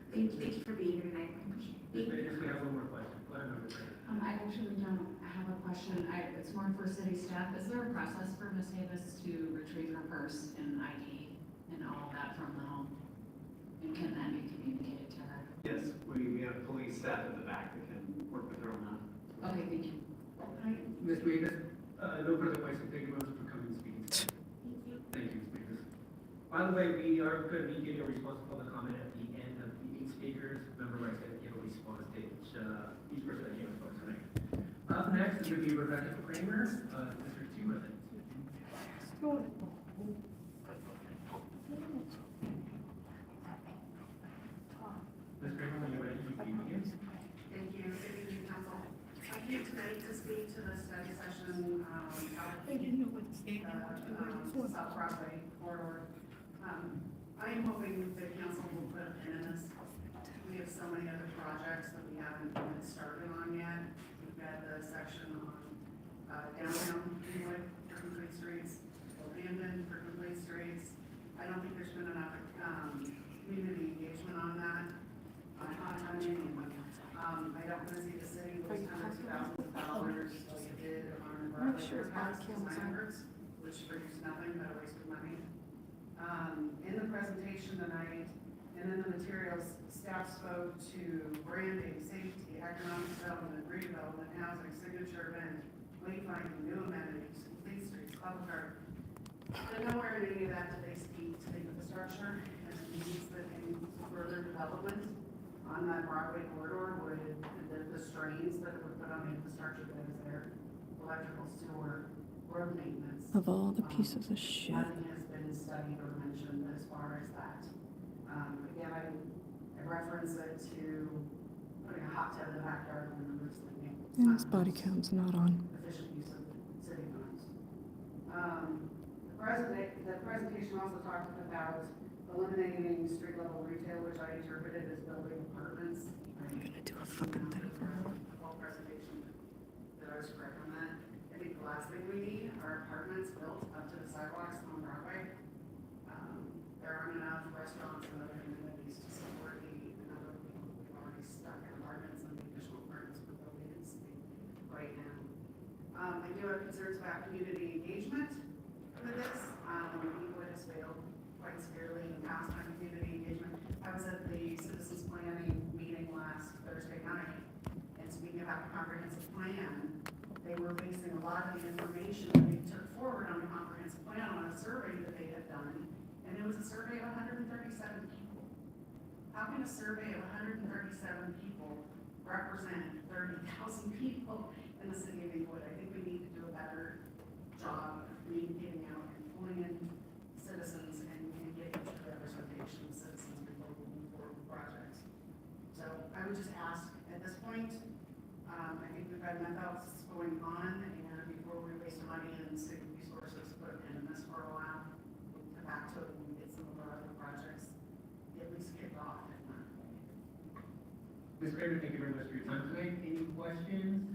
Thank you for being here tonight. I appreciate it. Ms. Davis, we have one more question. Go ahead, Member Ray. I actually don't have a question. It's more for city staff. Is there a process for Ms. Davis to retrieve her purse and ID and all of that from the home? And can that be communicated to her? Yes, we have police staff at the back that can work with her on that. Okay, thank you. Ms. Davis, no further questions. Thank you very much for coming and speaking today. Thank you, Ms. Davis. By the way, we are going to be getting a response to public comment at the end of the 8 speakers. Member Rice going to give a response to each person that came and spoke tonight. Up next is going to be Rebecca Kramer, District 2 resident. Ms. Kramer, when you're ready, you can begin. Thank you. Good evening, council. So I here tonight to speak to the study session, I didn't know what state they were doing. South Broadway corridor. I am hoping the council will put a pin in this. We have so many other projects that we haven't even started on yet. We've got the section on downtown Englewood for complete streets, Landon for complete streets. I don't think there's been enough community engagement on that, on any of them. I don't want to see the city lose hundreds of thousands of dollars like it did on I'm not sure if Broadway body cams on. efforts, which produced nothing but a waste of money. In the presentation tonight, and in the materials, staff spoke to branding, safety, economic development, redevelopment, housing, signature event, wayfinding, new amenities, complete streets, public art. And nowhere in any of that did they speak to the infrastructure and the needs that any further development on that Broadway corridor would, the strains that it would put on the infrastructure that is there, electrical, sewer, road maintenance. Of all the pieces of shit. Nothing has been studied or mentioned as far as that. Again, I reference it to putting a hot tub in the backyard when the roof's leaking. And this body cam's not on. Efficient use of city funds. The presentation also talked about eliminating street level retail, which I interpreted as building apartments. I'm gonna do a fucking thing for her. The whole presentation that I was correct on that. I think the last thing we need are apartments built up to the sidewalks on Broadway. There aren't enough restaurants and other amenities to support the number of people who are already stuck in apartments and the additional apartments we're building in the city right now. I do have concerns about community engagement with this. Englewood has failed quite severely in the past on community engagement. I was at the citizens planning meeting last Thursday night, and speaking about the comprehensive plan, they were basing a lot of the information that they took forward on the comprehensive plan on a survey that they had done, and it was a survey of 137 people. How can a survey of 137 people represent 30,000 people in the city of Englewood? I think we need to do a better job of communicating out and pulling in citizens and getting true representation of citizens before we move forward with projects. So I would just ask at this point, I think we've got enough else going on, and before we waste money and city resources put in this for a while, we'll come back to it when we get some of our other projects at least kicked off, if not. Ms. Craver, thank you very much for your time tonight. Any questions?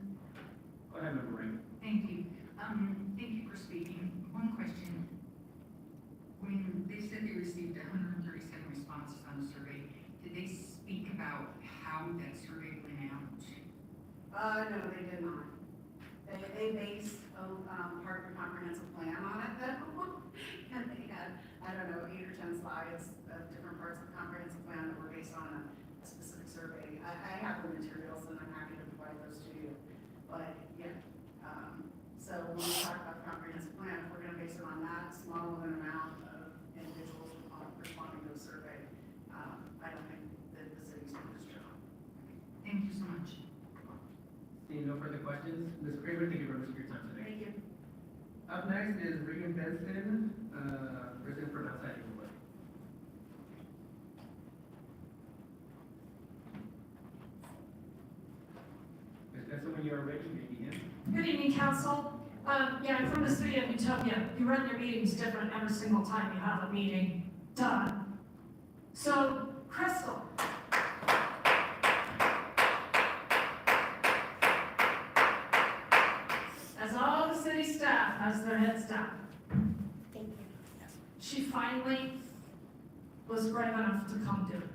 Go ahead, Member Ring. Thank you. Thank you for speaking. One question. When they said they received 137 responses on the survey, did they speak about how that survey went out? No, they did not. They based part of the comprehensive plan on it though. And they had, I don't know, 8 or 10 slides of different parts of the comprehensive plan that were based on a specific survey. I have the materials and I'm happy to provide those to you. But yeah, so when we talk about the comprehensive plan, if we're gonna base it on that small of an amount of individuals responding to the survey, I don't think that the city's doing this job. Thank you so much. Seeing no further questions, Ms. Craver, thank you very much for your time tonight. Thank you. Up next is Reagan Benson, resident from outside Englewood. Ms. Benson, when you are ready, you may begin. Good evening, council. Yeah, I'm from the city of Utopia. You run your meetings different every single time you have a meeting. Done. So, Crystal. As all the city staff has their heads down, Thank you. she finally was brave enough to come do it.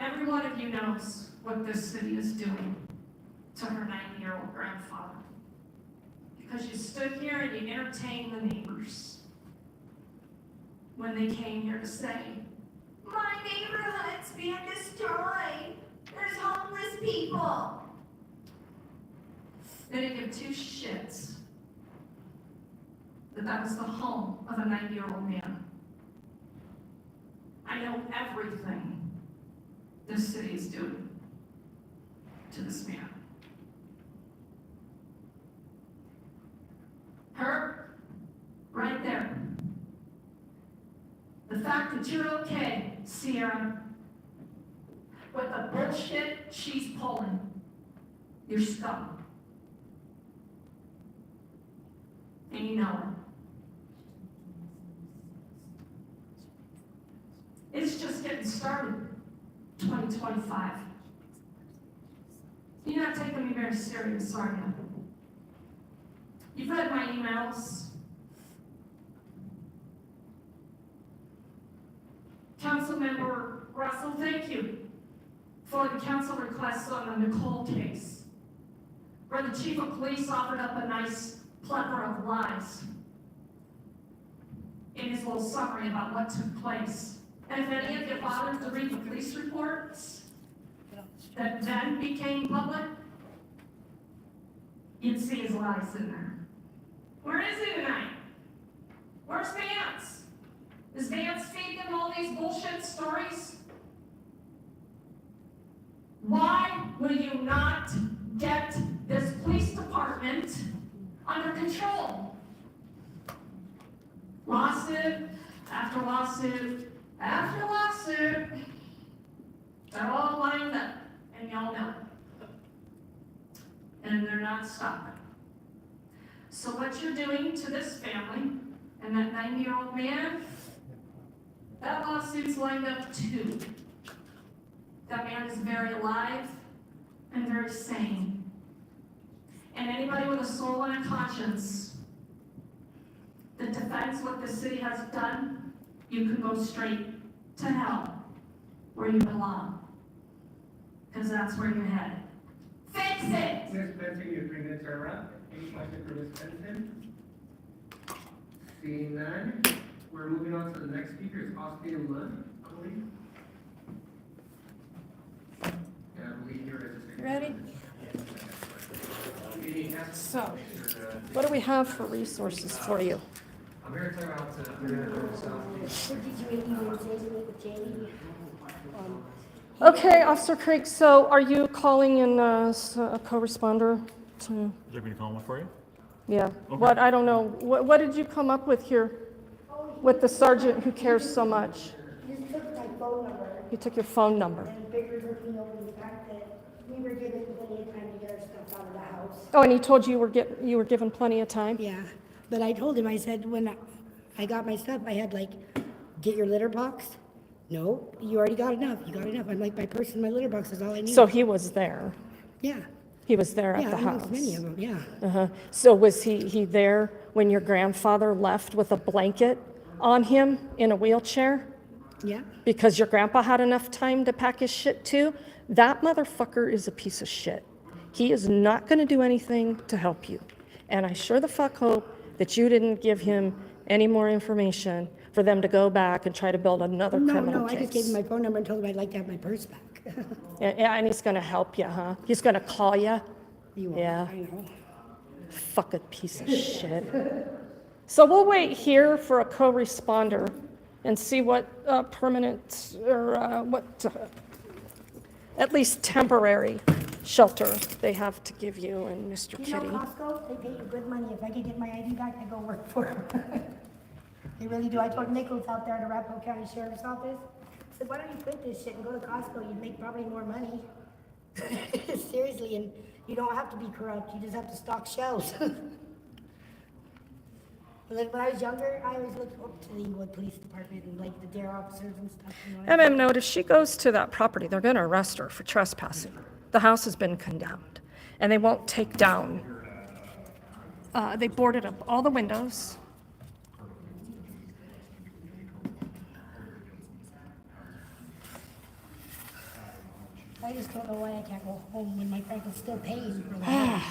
Every one of you knows what this city is doing to her 90-year-old grandfather. Because you stood here and you entertained the neighbors when they came here to say, my neighborhood's being destroyed. There's homeless people. They didn't give two shits that that was the home of a 90-year-old man. I know everything this city is doing to this man. Her, right there. The fact that you're okay, Sierra, with the bullshit she's pulling. You're scum. And you know it. It's just getting started, 2025. You're not taking me very serious, are you? You've read my emails. Councilmember Russell, thank you for the council request on the Nicole case, where the chief of police offered up a nice plethora of lies in his little summary about what took place. And if any of you bothered to read the police reports that then became public, you'd see his lies in there. Where is he tonight? Where's Vance? Is Vance feeding him all these bullshit stories? Why will you not get this police department under control? Lawsuit after lawsuit after lawsuit. They're all lined up, and y'all know it. And they're not stopping. So what you're doing to this family and that 90-year-old man, that lawsuit's lined up too. That man is very alive and very sane. And anybody with a soul and a conscience that defends what the city has done, you can go straight to hell where you belong. Because that's where you're headed. Fix it! Ms. Benson, you have 3 minutes are up. Any questions for Ms. Benson? Seeing none, we're moving on to the next speaker, is Austin Lund, I believe. Yeah, I believe you're as a Ready? So, what do we have for resources for you? I'm here to talk about Okay, Officer Craig, so are you calling in a co-responder to, Would you like me to call one for you? yeah, Okay. what, I don't know, what did you come up with here with the sergeant who cares so much? He just took my phone number He took your phone number. and figured looking over the fact that we were given plenty of time to get our stuff out of the house. Oh, and he told you you were given plenty of time? Yeah, but I told him, I said, when I got my stuff, I had like, get your litter box? No, you already got enough, you got enough. I'm like, my purse and my litter box is all I need. So he was there? Yeah, He was there at yeah, the house? amongst many of them, yeah. Uh-huh. So was he there when your grandfather left with a blanket on him in a wheelchair? Yeah, Because your grandpa had enough time to pack his shit too? That motherfucker is a piece of shit. He is not gonna do anything to help you. And I sure the fuck hope that you didn't give him any more information for them to go back and try to build another criminal no, case. I just gave him my phone number and told him I'd like to have my purse back. Yeah, and he's gonna help you, huh? He's gonna call you? You won't, Yeah. I know. Fucking piece of shit. So we'll wait here for a co-responder and see what permanent or at least temporary shelter they have to give you and Mr. You know Kitty. Costco, they pay you good money. If I could get my ID back, I'd go work for them. They really do. I told Nichols out there at the Arapahoe County Sheriff's Office, I said, why don't you quit this shit and go to Costco? You'd make probably more money. Seriously, and you don't have to be corrupt. You just have to stock shelves. Like when I was younger, I always looked up to the Englewood Police Department and like the dare officers and stuff. You know, Note, if she goes to that property, they're gonna arrest her for trespassing. The house has been condemned, and they won't take down. They boarded up all the windows. I just don't know why I can't go home when my friend is still paying for the house.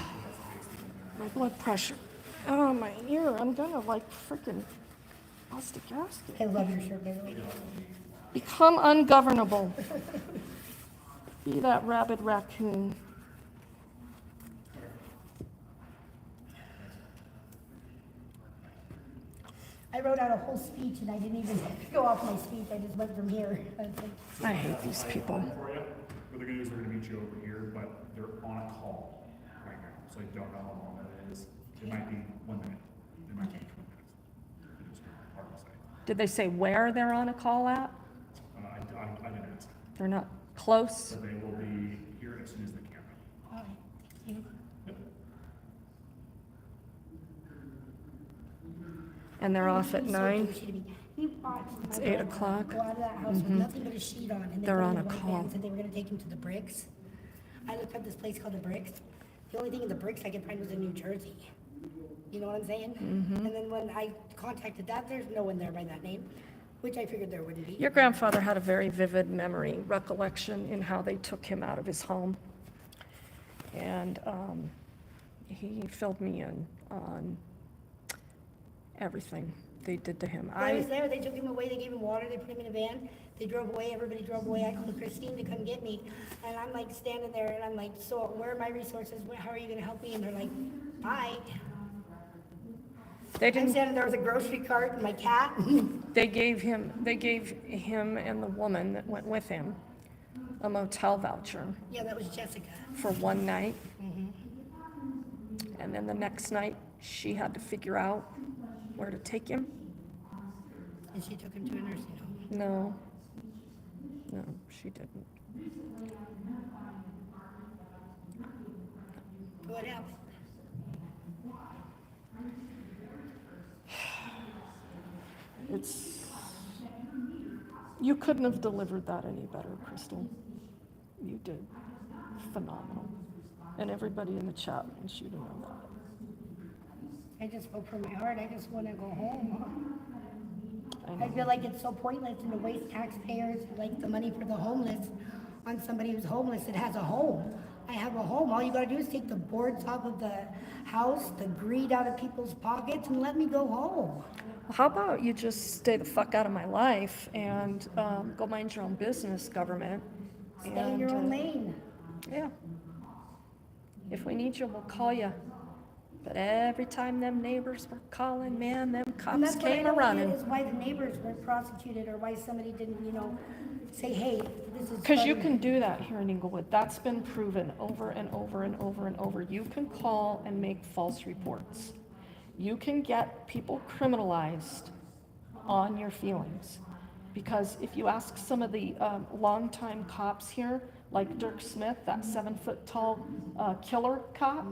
My blood pressure. Oh, my ear. I'm gonna like freaking bust a gasket. I love your shirt, Beverly. Become ungovernable. Be that rabid raccoon. I wrote out a whole speech and I didn't even go off my speech. I just went from here. I was like, I hate these people. For you, but the good news, they're gonna meet you over here, but they're on a call right now, so I don't know how long that is. It might be 1 minute, it might be 20 minutes. It is hard to say. Did they say where they're on a call at? I didn't ask. They're not Close. So they will be here as soon as they can. All right, thank you. And they're off at He's so 9. douchey to me. He watched It's my 8 grandpa o'clock. Go out of that house with nothing but a sheet on, and they They're put on him in a white call. van, said they were gonna take him to the Bricks. I looked up this place called the Bricks. The only thing in the Bricks I could find was in New Jersey. You know what I'm saying? And then when I contacted that, there's no one there by that name, which I figured there wouldn't be. Your grandfather had a very vivid memory, recollection in how they took him out of his home. And he filled me in on everything they did to him. I was there, they took him away, they gave him water, they put him in a van, they drove away, everybody drove away, I called Christine to come get me, and I'm like standing there, and I'm like, so where are my resources, how are you gonna help me, and they're like, bye. They I'm didn't, standing there with a grocery cart and my cat. they gave him and the woman that went with him a motel voucher Yeah, that was Jessica. for one night. And then the next night, she had to figure out where to take him. And she took him to a nursing home. No, she didn't. What happened? You couldn't have delivered that any better, Crystal. You did. Phenomenal. And everybody in the chat wants you to know that. I just spoke from my heart, I just wanna go home. I feel like it's so pointless and to waste taxpayers, like the money for the homeless, on somebody who's homeless that has a home. I have a home, all you gotta do is take the boards off of the house, the greed out of people's pockets, and let me go home. How about you just stay the fuck out of my life and go mind your own business, government? Stay in your own lane. Yeah. If we need you, we'll call you. But every time them neighbors were calling, man, them And cops that's what I came don't a-running. get is why the neighbors weren't prosecuted, or why somebody didn't, say, hey, this is. Because you fun. can do that here in Englewood. That's been proven over and over and over and over. You can call and make false reports. You can get people criminalized on your feelings. Because if you ask some of the longtime cops here, like Dirk Smith, that 7-foot-tall killer cop,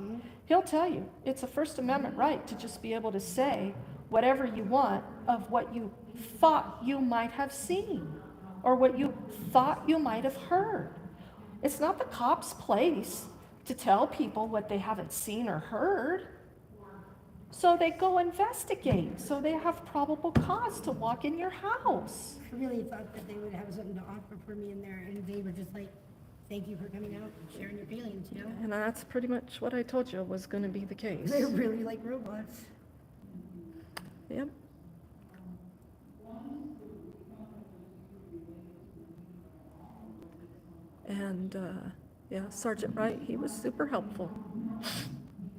he'll tell you it's a First Amendment right to just be able to say whatever you want of what you thought you might have seen or what you thought you might have heard. It's not the cop's place to tell people what they haven't seen or heard. So they go investigate, so they have probable cause to walk in your house. I really thought that they would have something to offer for me in there, and they were just like, thank you for coming out and sharing your feelings, And that's pretty much what I told you was going to be the case. They're really like robots. Yep. And, Sergeant Wright, he was super helpful.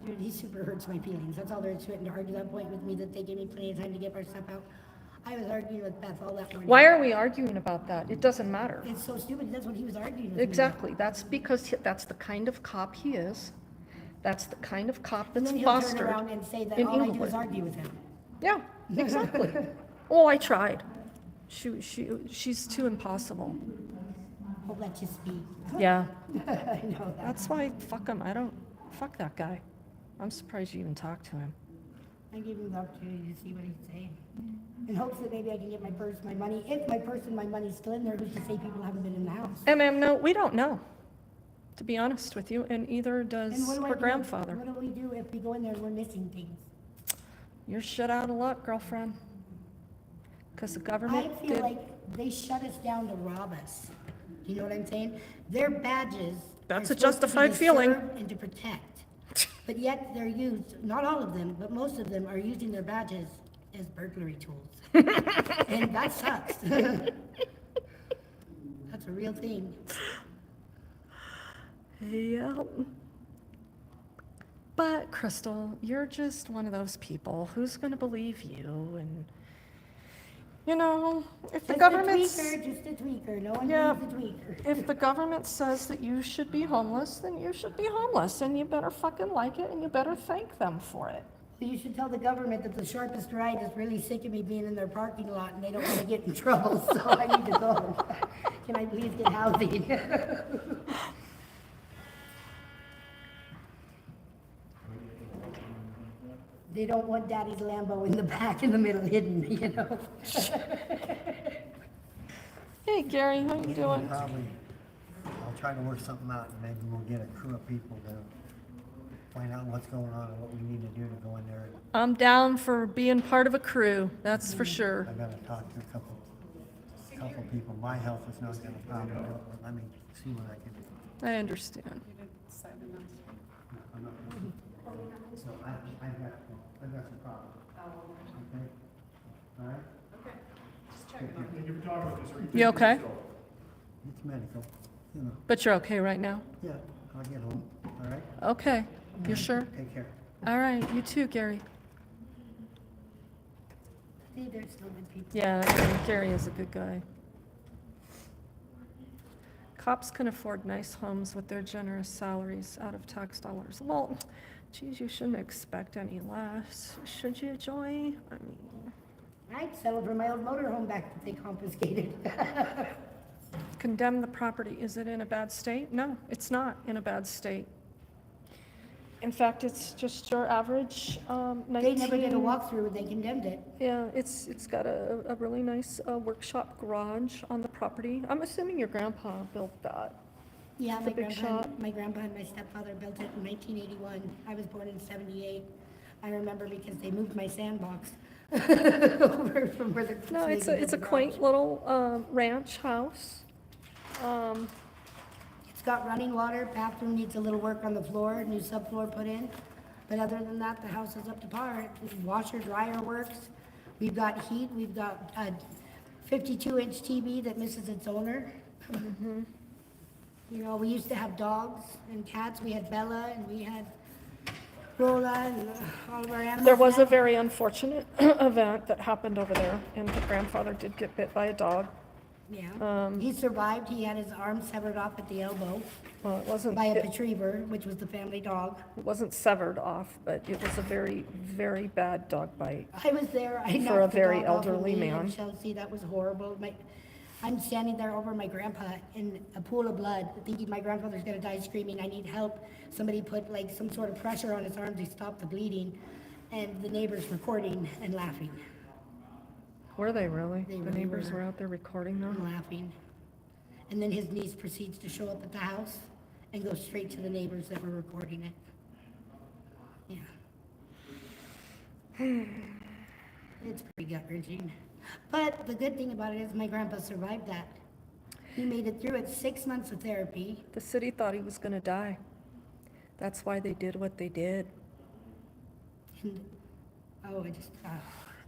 Dude, he super hurts my feelings. That's all there is to it. And to argue that point with me that they gave me plenty of time to get our stuff out. I was arguing with Beth all that morning. Why are we arguing about that? It doesn't matter. It's so stupid. That's what he was arguing with me Exactly. That's because that's the kind of cop he is. That's the kind of cop And that's then he'll turn fostered around and say that in all I do Englewood. is argue with him. Yeah, exactly. Oh, I tried. She's too impossible. I'll let you speak. Yeah. I know that. That's why, fuck him. Fuck that guy. I'm surprised you even talked to him. I gave him the opportunity to see what he'd say. In hopes that maybe I can get my purse, my money. If my purse and my money's still in there, who's to say people haven't been in the house? And ma'am, no, we don't know, to be honest with you, and either does And what do I her do? grandfather. What do we do if we go in there and we're missing things? You're shit out of luck, girlfriend. Because the government I feel did. like they shut us down to rob us. You know what I'm saying? Their badges. That's are a supposed to be justified to feeling. serve and to protect. But yet they're used, not all of them, but most of them are using their badges as burglary tools. And that sucks. That's a real thing. Yeah. But Crystal, you're just one of those people. Who's going to believe you? And, if the government's... Just a tweaker. No one Yeah. believes a tweaker. If the government says that you should be homeless, then you should be homeless, and you better fucking like it, and you better thank them for it. You should tell the government that the sharpest right is really sick of me being in their parking lot and they don't want to get in trouble, so I need to go. Can I please get housing? They don't want daddy's Lambo in the back in the middle hidden, you know? Hey, Gary, how you doing? Probably, I'll try to work something out, and maybe we'll get a crew of people to find out what's going on and what we need to do to go in there. I'm down for being part of a crew, that's for sure. I gotta talk to a couple people. My health is not gonna probably do it, but let me see what I can do. I understand. I'm not gonna- So I've got some problems. Okay? All right? When you're talking about this, are You okay? It's medical, you know. But you're okay right now? Yeah, I'll get home, all right? Okay, you sure? Take care. All right, you too, Gary. See, there's still good people. Yeah, Gary is a good guy. Cops can afford nice homes with their generous salaries out of tax dollars. Well, geez, you shouldn't expect any less, should you, Joy? I mean, I'd settle for my old motorhome back that they confiscated. condemn the property. Is it in a bad state? No, it's not in a bad state. In fact, it's just your average 19... They never did a walkthrough, they condemned it. Yeah, it's got a really nice workshop garage on the property. I'm assuming your grandpa built that. Yeah, The big shop. my grandpa and my stepfather built it in 1981. I was born in 78. I remember because they moved my sandbox over from where the. No, it's a quaint little ranch house. It's got running water, bathroom needs a little work on the floor, new subfloor put in. But other than that, the house is up to par. Washer, dryer works. We've got heat, we've got a 52-inch TV that misses its owner. You know, we used to have dogs and cats. We had Bella and we had Rolla and all of our animals. There was now. a very unfortunate event that happened over there, and the grandfather did get bit by a dog. Yeah, he survived. He had his arm severed off at the elbow Well, it wasn't. by a retriever, which was the family dog. It wasn't severed off, but it was a very, very bad dog bite. I was there. I For knocked a the very dog off of elderly me and man. Chelsea, that was horrible. I'm standing there over my grandpa in a pool of blood, thinking my grandfather's gonna die screaming, I need help. Somebody put like some sort of pressure on his arm to stop the bleeding, and the neighbors recording and laughing. Were they really? They The really neighbors were. were out there recording them? And laughing. And then his niece proceeds to show up at the house and go straight to the neighbors that were recording it. Yeah. It's pretty gut-wrenching. But the good thing about it is my grandpa survived that. He made it through it, 6 months of therapy. The city thought he was gonna die. That's why they did what they did. And,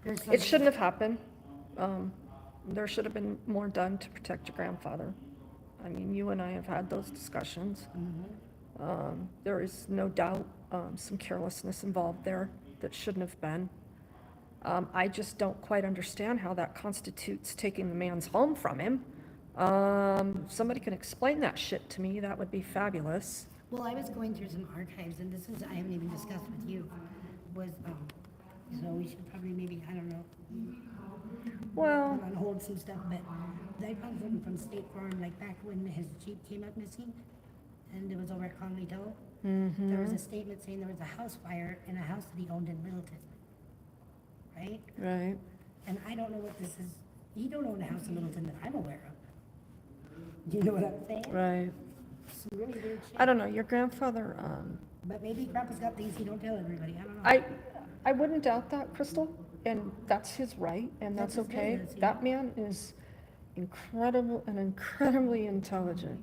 there's It shouldn't have happened. There should have been more done to protect your grandfather. I mean, you and I have had those discussions. There is no doubt some carelessness involved there that shouldn't have been. I just don't quite understand how that constitutes taking the man's home from him. Somebody can explain that shit to me, that would be fabulous. Well, I was going through some archives, and this is, I haven't even discussed with you, was, so we should probably maybe, I don't know, Well, on hold some stuff, but I found something from State Farm, like back when his Jeep came up missing, and it was over at Conley Toll. There was a statement saying there was a house fire in a house that he owned in Middleton. Right? right. And I don't know what this is, you don't own a house in Middleton that I'm aware of. Do you know what I'm saying? Right. Some really weird shit. I don't know, your grandfather, But maybe Grandpa's got things he don't tell everybody, I don't know. I wouldn't doubt that, Crystal, and that's his right, and that's That's his okay. business, That man is an incredibly intelligent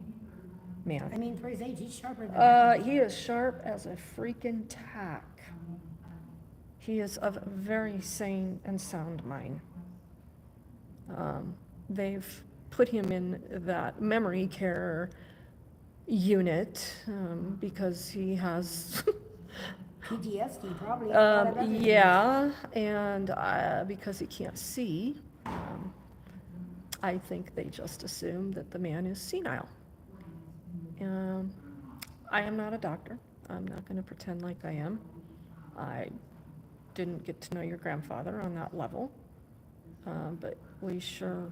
I man. mean, for his age, he's sharper than. He is sharp as a freaking tack. He is of a very sane and sound mind. They've put him in that memory care unit, because he has PTSD, probably. a lot of other yeah, and because he can't see, I think they just assume that the man is senile. I am not a doctor. I'm not going to pretend like I am. I didn't get to know your grandfather on that level, but we sure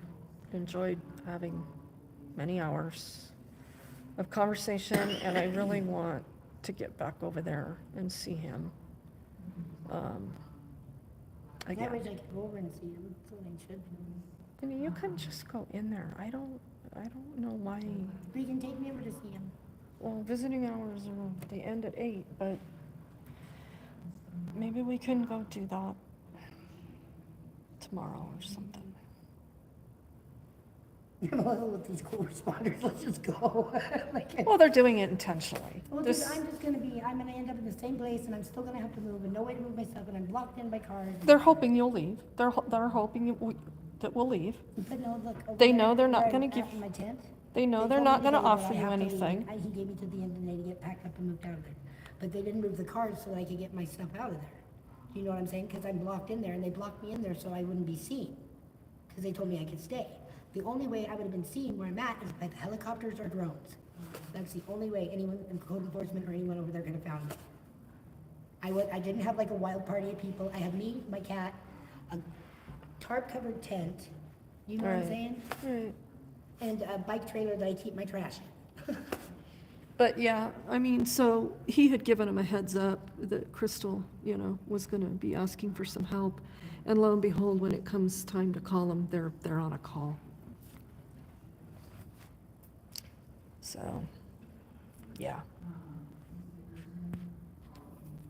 enjoyed having many hours of conversation, and I really want to get back over there and see him. That Again. way I could go over and see him, that's what I should do. I mean, you can just go in there. I don't know why. You can take me over to see him. Well, visiting hours are, they end at 8, but maybe we can go do that tomorrow or something. Well, with these co-responders, let's just go. Like, Well, they're doing it intentionally. well, This- I'm gonna end up in the same place, and I'm still gonna have to move, and no way to move myself, and I'm blocked in by cars. They're hoping you'll leave. They're hoping that we'll leave. But no, look, over They there know they're not where gonna I'm give- at in my tent. They know They they're told not me gonna today that offer I you have to leave. anything. He gave me to the end of the day to get packed up and moved out of there. But they didn't move the cars so that I could get my stuff out of there. You know what I'm saying? Because I'm blocked in there, and they blocked me in there so I wouldn't be seen. Because they told me I could stay. The only way I would have been seen where I'm at is by the helicopters or drones. That's the only way anyone in code enforcement or anyone over there could have found me. I didn't have like a wild party of people. I have me, my cat, a tarp-covered tent. You know what I'm Right. saying? Right. And a bike trailer that I keep my trash in. But yeah, I mean, so he had given him a heads up that Crystal, was gonna be asking for some help. And lo and behold, when it comes time to call them, they're on a call. So, yeah.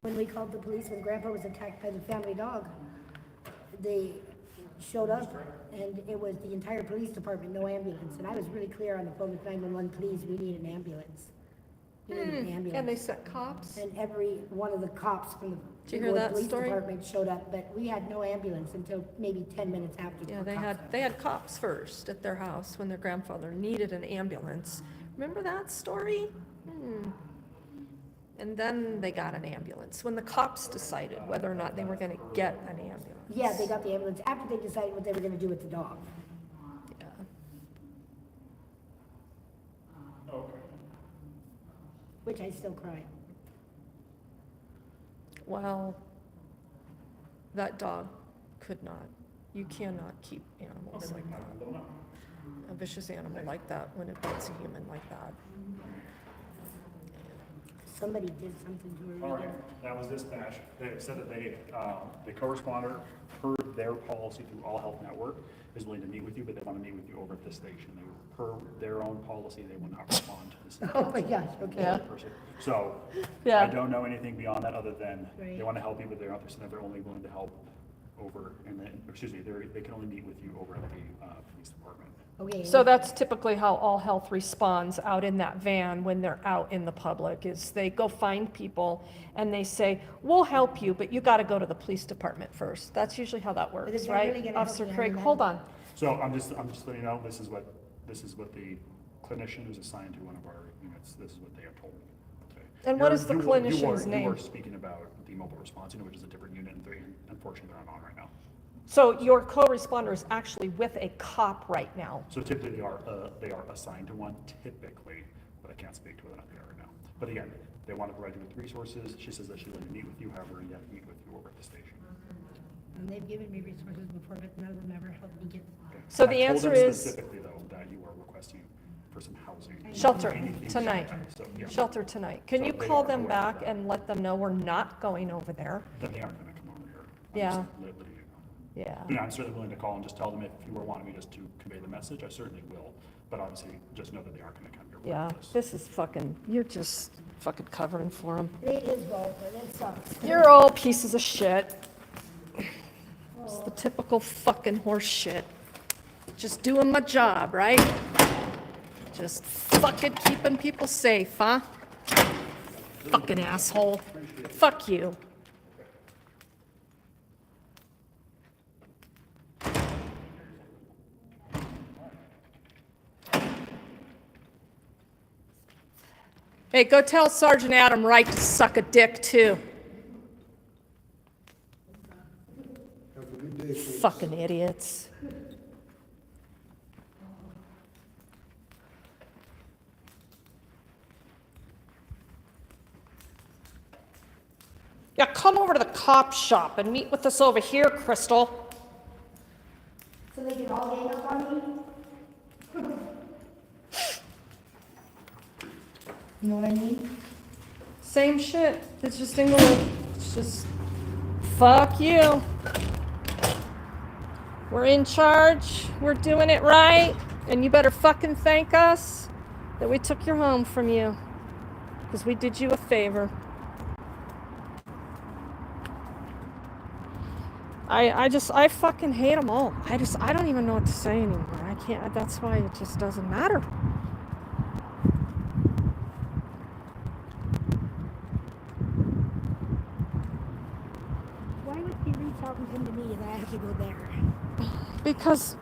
When we called the police, when Grandpa was attacked by the family dog, they showed up, and it was the entire police department, no ambulance. And I was really clear on the phone with 911, please, we need an ambulance. We need an ambulance. And they sent cops? And every one of the cops from the Did you hear Englewood that Police story? Department showed up, but we had no ambulance until maybe 10 minutes after. Yeah, the they cops had, got they had cops first at their house when their grandfather needed an ambulance. Remember that story? And then they got an ambulance, when the cops decided whether or not they were gonna get an ambulance. Yeah, they got the ambulance after they decided what they were gonna do with the dog. Yeah. Which I still cry. Well, that dog could not, you cannot keep animals like that. A vicious animal like that when it bites a human like that. Somebody did something to her. All right, that was dispatch. They said that the co-responder, per their policy through All Health Network, is willing to meet with you, but they want to meet with you over at the station. Per their own policy, they will not respond to this. Oh my gosh, okay. Yeah. So, Yeah. I don't know anything beyond that other than they Right. want to help you, but they're not, they're only willing to help over, and then, they can only meet with you over at the police department. Okay. So that's typically how All Health responds out in that van when they're out in the public, is they go find people and they say, we'll help you, but you gotta go to the police department first. That's usually how that is works, that right? really gonna help Officer me? I Craig, mean, hold on. So I'm just letting you know, this is what the clinician who's assigned to one of our units, this is what they have told me. Okay. And what You're- is the you are- you clinician's are- name? You are speaking about the mobile response unit, which is a different unit, and unfortunately, they're not on right now. So your co-responder is actually with a cop right now. So typically, they are assigned to one typically, but I can't speak to whether or not they are right now. But again, they want to provide you with resources. She says that she's willing to meet with you, however, you have to meet with you over at the station. And they've given me resources before, but none of them ever helped me get. Okay. So I the told answer them is- specifically though, that you are requesting for some housing. Shelter Anything tonight. like that. So, yeah. Shelter tonight. Can So you they call are them aware of back that. and let them know we're not going over there? Then they aren't gonna come over here. Yeah. I'm just letting you know. Yeah. Yeah, I'm certainly willing to call and just tell them if you were wanting me just to convey the message, I certainly will. But obviously, just know that they aren't gonna come here. Yeah, this is fucking, you're just fucking covering for them. It is well, but it sucks. You're all pieces of shit. It's the typical fucking horse shit. Just doing my job, right? Just fucking keeping people safe, huh? Fucking asshole. Fuck you. Hey, go tell Sergeant Adam Wright to suck a dick too. Fucking idiots. Yeah, come over to the cop shop and meet with us over here, Crystal. So they can all gang up on me? You know what I mean? Same shit. It's just Englewood. It's just, fuck you. We're in charge. We're doing it right. And you better fucking thank us that we took your home from you. Because we did you a favor. I fucking hate them all. I don't even know what to say anymore. I can't, that's why it just doesn't matter. Why would he reach out and come to me and I have to go there? Because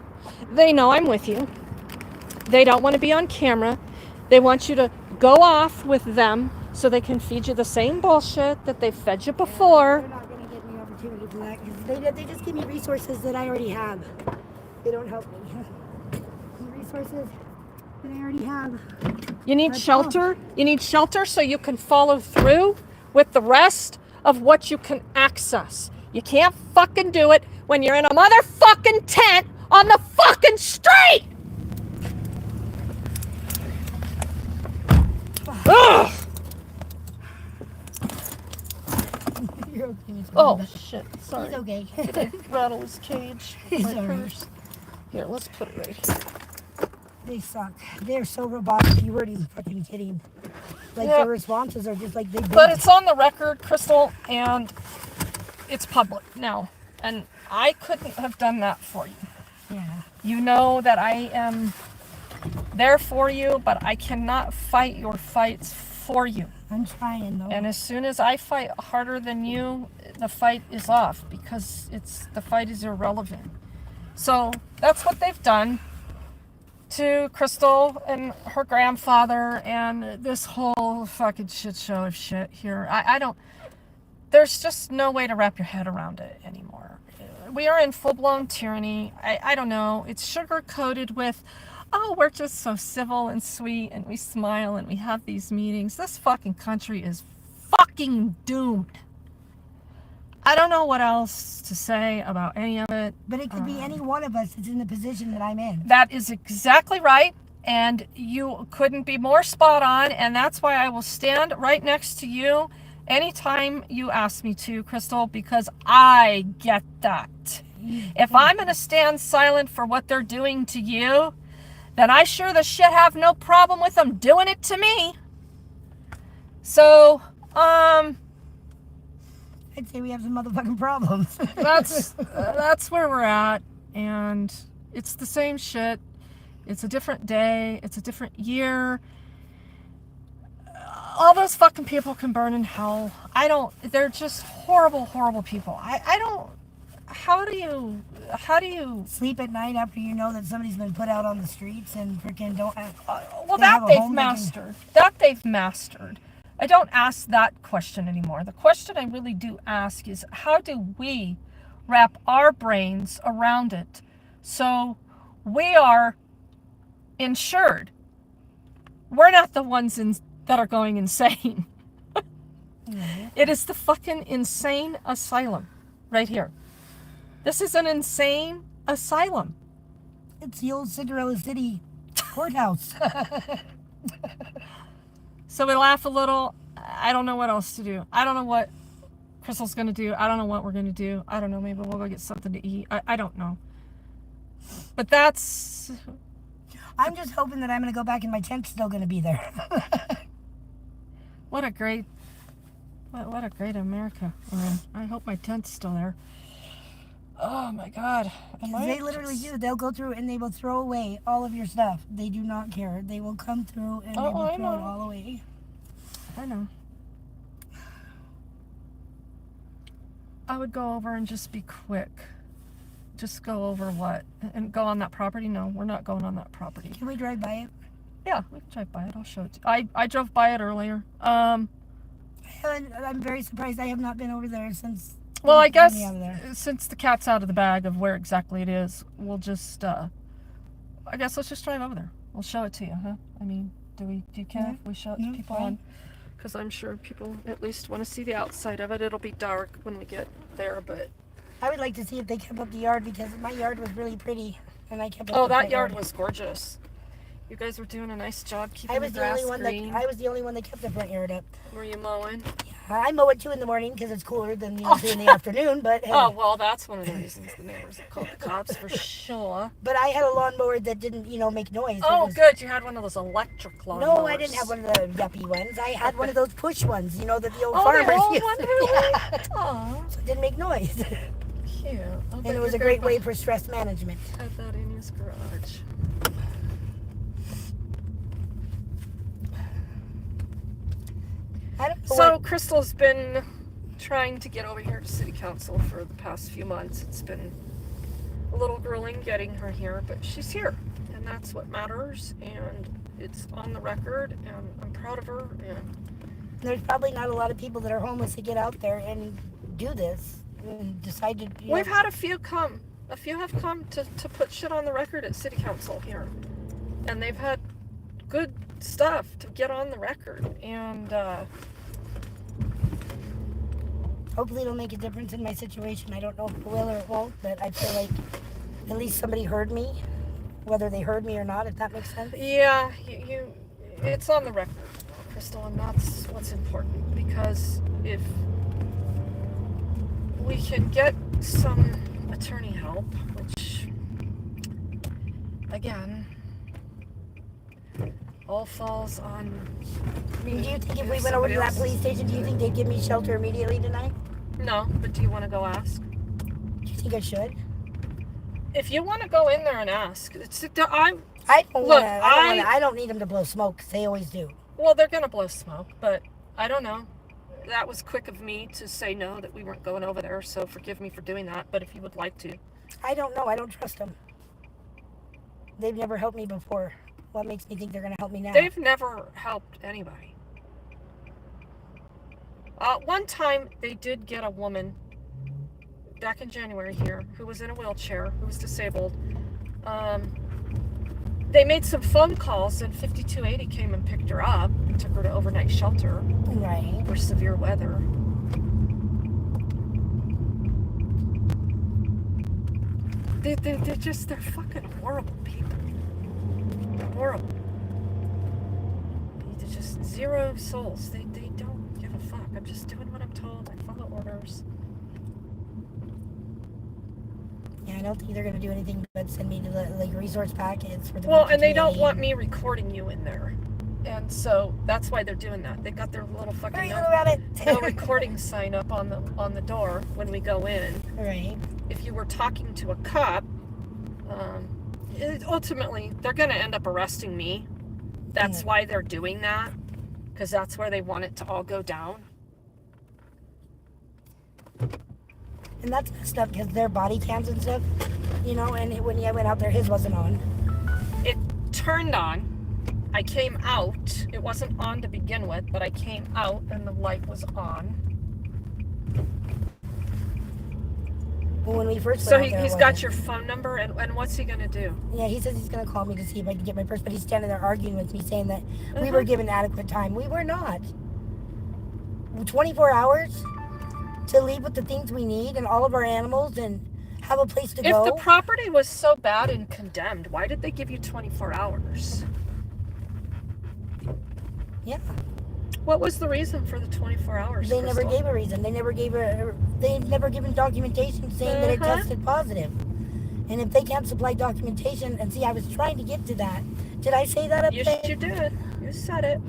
they know I'm with you. They don't want to be on camera. They want you to go off with them so they can feed you the same bullshit that they fed you before. They're not going to give me opportunity for that because they just give me resources that I already have. They don't help me. The resources that I already have. You need shelter. You need shelter so you can follow through with the rest of what you can access. You can't fucking do it when you're in a motherfucking tent on the fucking street! Ugh! You're okay. Oh, shit. Sorry. He's okay. Did I rattle his cage? He's My alright. purse? Here, let's put it right here. They suck. They're so robotic. You weren't even fucking kidding. Like, Yeah. their responses are just like they But it's on the record, Crystal, and it's public now. And I couldn't have done that for you. Yeah. You know that I am there for you, but I cannot fight your fights for you. I'm trying though. And as soon as I fight harder than you, the fight is off because the fight is irrelevant. So that's what they've done to Crystal and her grandfather and this whole fucking shit show of shit here. I don't, there's just no way to wrap your head around it anymore. We are in full-blown tyranny. I don't know. It's sugar-coated with, oh, we're just so civil and sweet and we smile and we have these meetings. This fucking country is fucking doomed. I don't know what else to say about any of it. But it could be any one of us that's in the position that I'm in. That is exactly right. And you couldn't be more spot on. And that's why I will stand right next to you anytime you ask me to, Crystal, because I get that. If I'm going to stand silent for what they're doing to you, then I sure the shit have no problem with them doing it to me. So, I'd say we have some motherfucking problems. that's where we're at, and it's the same shit. It's a different day. It's a different year. All those fucking people can burn in hell. They're just horrible, horrible people. How do you sleep at night after you know that somebody's been put out on the streets and freaking don't have, well, that they've mastered. That they've mastered. I don't ask that question anymore. The question I really do ask is, how do we wrap our brains around it so we are insured? We're not the ones that are going insane. It is the fucking insane asylum right here. This is an insane asylum. It's the old Cinderella City courthouse. So we laugh a little. I don't know what else to do. I don't know what Crystal's going to do. I don't know what we're going to do. I don't know. Maybe we'll go get something to eat. I don't know. But that's... I'm just hoping that I'm going to go back and my tent's still going to be there. What a great America we're in. I hope my tent's still there. Oh my God. They literally do. They'll go through and they will throw away all of your stuff. They do not care. They will come through and they will throw it all away. I know. I would go over and just be quick. Just go over what? And go on that property? No, we're not going on that property. Can we drive by it? Yeah, we can drive by it. I'll show it to you. I drove by it earlier. I'm very surprised I have not been over there since. Well, I guess since the cat's out of the bag of where exactly it is, we'll just, I guess let's just drive over there. We'll show it to you, huh? I mean, do you care if we show it to people on? Because I'm sure people at least want to see the outside of it. It'll be dark when we get there, but... I would like to see if they kept up the yard because my yard was really pretty and I kept up Oh, that yard was gorgeous. You guys were doing a nice job keeping I the was the grass only one green. I was the only one that kept the front yard up. Were you mowing? I mow at 2 in the morning because it's cooler than 2 in the afternoon, but Oh, well, that's one of the reasons the neighbors have called the cops for sure. but I had a lawnmower that didn't, make noise. Oh, It was, good. You had one of those electric lawnmowers. No, I didn't have one of the yuppie ones. I had one of those push ones, that the old Oh, farmers the old used. one, Yeah. really? Aw, So it didn't make noise. cute. And it was a great way for stress management. Had that in his garage. I don't know So Crystal's been trying to get over here to city council for the past few months. It's been a little grueling getting her here, but she's here, and that's what matters, and it's on the record, and I'm proud of her, and there's probably not a lot of people that are homeless that get out there and do this and decide to. we've had a few come. A few have come to put shit on the record at city council here, and they've had good stuff to get on the record, and hopefully it'll make a difference in my situation. I don't know if it will or it won't, but I feel like at least somebody heard me, whether they heard me or not, if that makes sense. yeah, it's on the record, Crystal, and that's what's important, because if we can get some attorney help, which again all falls on Do you think if we went over to that police station, do you think they'd give me shelter immediately tonight? No, but do you want to go ask? Do you think I should? If you want to go in there and ask, I don't need them to blow smoke, 'cause they always do. Well, they're gonna blow smoke, but I don't know. That was quick of me to say no, that we weren't going over there, so forgive me for doing that, but if you would like to. I don't know. I don't trust them. They've never helped me before. What makes me think they're going to help me now? They've never helped anybody. One time, they did get a woman back in January here who was in a wheelchair, who was disabled. They made some phone calls, and 5280 came and picked her up and took her to overnight shelter Right. for severe weather. They're fucking horrible people. Horrible. They're just zero souls. They don't give a fuck. I'm just doing what I'm told. I follow orders. Yeah, I don't think they're going to do anything but send me to the resource packets for the. Well, and they don't want me recording you in there. And so that's why they're doing that. They got their little fucking no recording sign up on the door when we go in. Right. If you were talking to a cop, ultimately they're going to end up arresting me. That's why they're doing that, because that's where they want it to all go down. And that's messed up because their body cams and stuff, and when I went out there, his wasn't on. It turned on. I came out. It wasn't on to begin with, but I came out and the light was on. Well, when we first So went out there, he's got your phone number, and what's he going to do? Yeah, he says he's going to call me to see if I can get my purse, but he's standing there arguing with me, saying that we were given adequate time. We were not. 24 hours to leave with the things we need and all of our animals and have a place to go. If the property was so bad and condemned, why did they give you 24 hours? Yeah. What was the reason for the 24 hours? They never Crystal? gave a reason. They never they've never given documentation saying that it tested positive. And if they can't supply documentation, and see, I was trying to get to that. Did I say that up there? Yes, you did. You said it.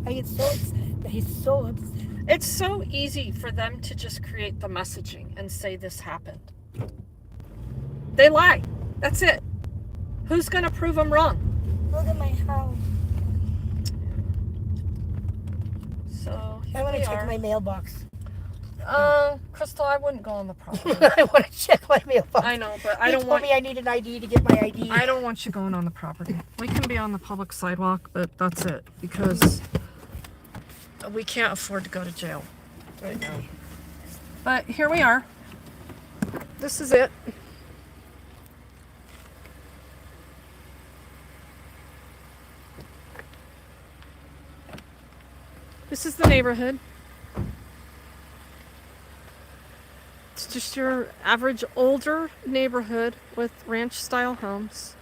I get so upset. I get so upset. It's so easy for them to just create the messaging and say this happened. They lie. That's it. Who's going to prove them wrong? Look at my house. So I want to check my mailbox. Crystal, I wouldn't go on the property. I want to check my mailbox. I know, but I He don't told want. me I need an ID to get my ID. I don't want you going on the property. We can be on the public sidewalk, but that's it, because we can't afford to go to jail right now. But here we are. This is it. This is the neighborhood. It's just your average older neighborhood with ranch style homes.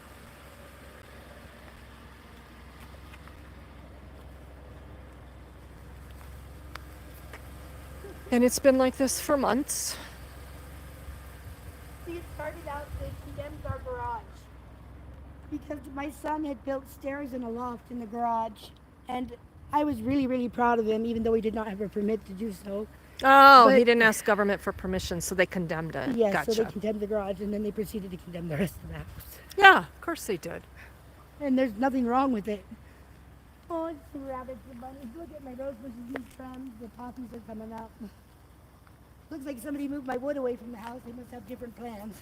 And it's been like this for months. See, it started out, they condemned our garage. Because my son had built stairs in a loft in the garage. And I was really, really proud of him, even though he did not have a permit to do so. Oh, But- he didn't ask government for permission, so they condemned it. Yes, Gotcha. so they condemned the garage, and then they proceeded to condemn the rest of the house. Yeah, of course they did. And there's nothing wrong with it. Oh, it's the rabbits, the bunnies. Look at my rose bushes being trimmed. The poppies are coming up. Looks like somebody moved my wood away from the house. They must have different plans.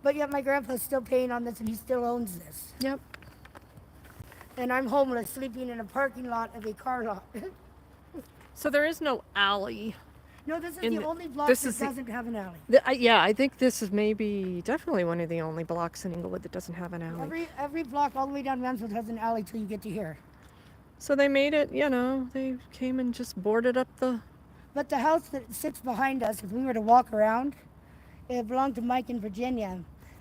But yet my grandpa's still paying on this, and he still owns this. Yep. And I'm homeless, sleeping in a parking lot of a car lot. So there is no alley. No, this is In the the- only block this that is the- doesn't have an alley. Yeah, I think this is definitely one of the only blocks in Englewood that doesn't have an alley. Every block all the way down Mansfield has an alley till you get to here. So they made it, they came and just boarded up the. But the house that sits behind us, if we were to walk around, it belonged to Mike in Virginia.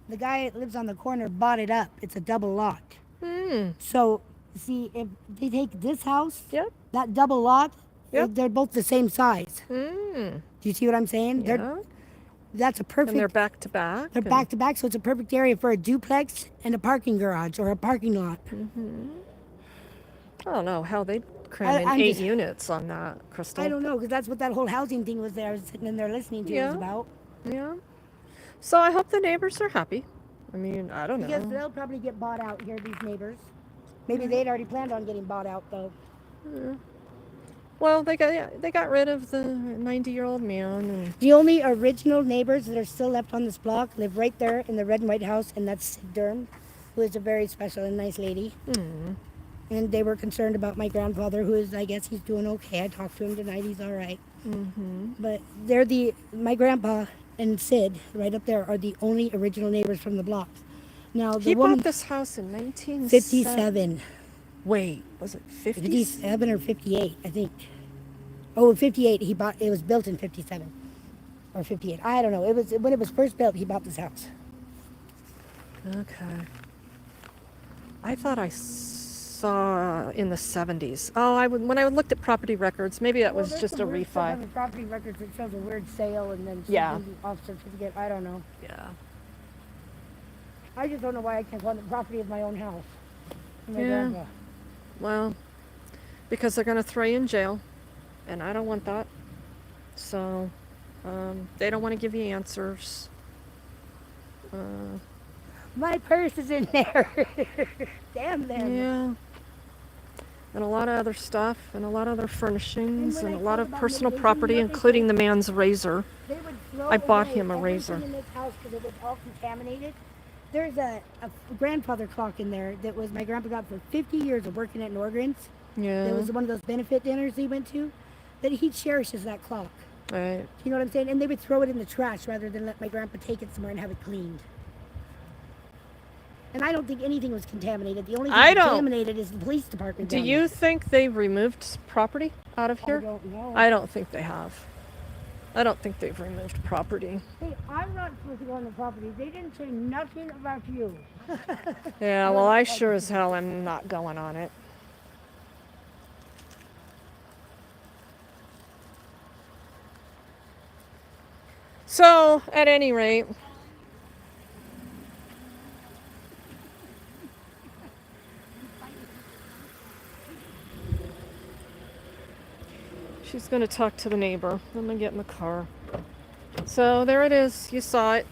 The guy that lives on the corner bought it up. It's a double lot. So, see, if they take this house, that double lot, they're both the same size. Do you see what I'm saying? Yeah. That's a perfect. And they're back to back. They're back to back, so it's a perfect area for a duplex and a parking garage or a parking lot. I don't know how they cram in I'm 8 just- units on that, Crystal. I don't know, because that's what that whole housing thing was there. I was sitting in there listening to Yeah. us about. Yeah. So I hope the neighbors are happy. I mean, I don't Because know. they'll probably get bought out here, these neighbors. Maybe they'd already planned on getting bought out, though. Well, they got rid of the 90-year-old man, and The only original neighbors that are still left on this block live right there in the red and white house, and that's Sid Durham, who is a very special and nice lady. And they were concerned about my grandfather, who is, I guess he's doing okay. I talked to him tonight, he's all right. But my grandpa and Sid, right up there, are the only original neighbors from the block. Now, the he woman, bought this house in 1957. 57. Wait, was it 50? 57 or 58, I think. Oh, 58. It was built in 57 or 58. I don't know. It was when it was first built. He bought this house. Okay. I thought I saw in the 70s. Oh, when I looked at property records, maybe that was just a refi. On the property records, it shows a weird sale and then Yeah. something off certificate. I don't know. Yeah. I just don't know why I can't go on the property of my own house. My Yeah. grandpa. Well, because they're going to throw you in jail, and I don't want that. So, they don't want to give you answers. My purse is in there. Damn them. Yeah. And a lot of other stuff, and a lot of other furnishings, And when and a I lot thought of about personal mitigating property, everything- including the man's razor. They would throw I bought away him a everything razor. in this house because it was all contaminated. There's a grandfather clock in there that was my grandpa got for 50 years of working at Norgren's. Yeah. It was one of those benefit dinners he went to. That he cherishes that clock. Right. You know what I'm saying? And they would throw it in the trash rather than let my grandpa take it somewhere and have it cleaned. And I don't think anything was contaminated. The only thing I don't- contaminated is the police department. Do down you there. think they've removed property out of here? I don't know. I don't think they have. I don't think they've removed property. Hey, I'm not supposed to go on the property. They didn't say nothing about you. Yeah, well, I sure as hell am not going on it. So, at any rate, she's going to talk to the neighbor. I'm going to get in the car. So, there it is. You saw it.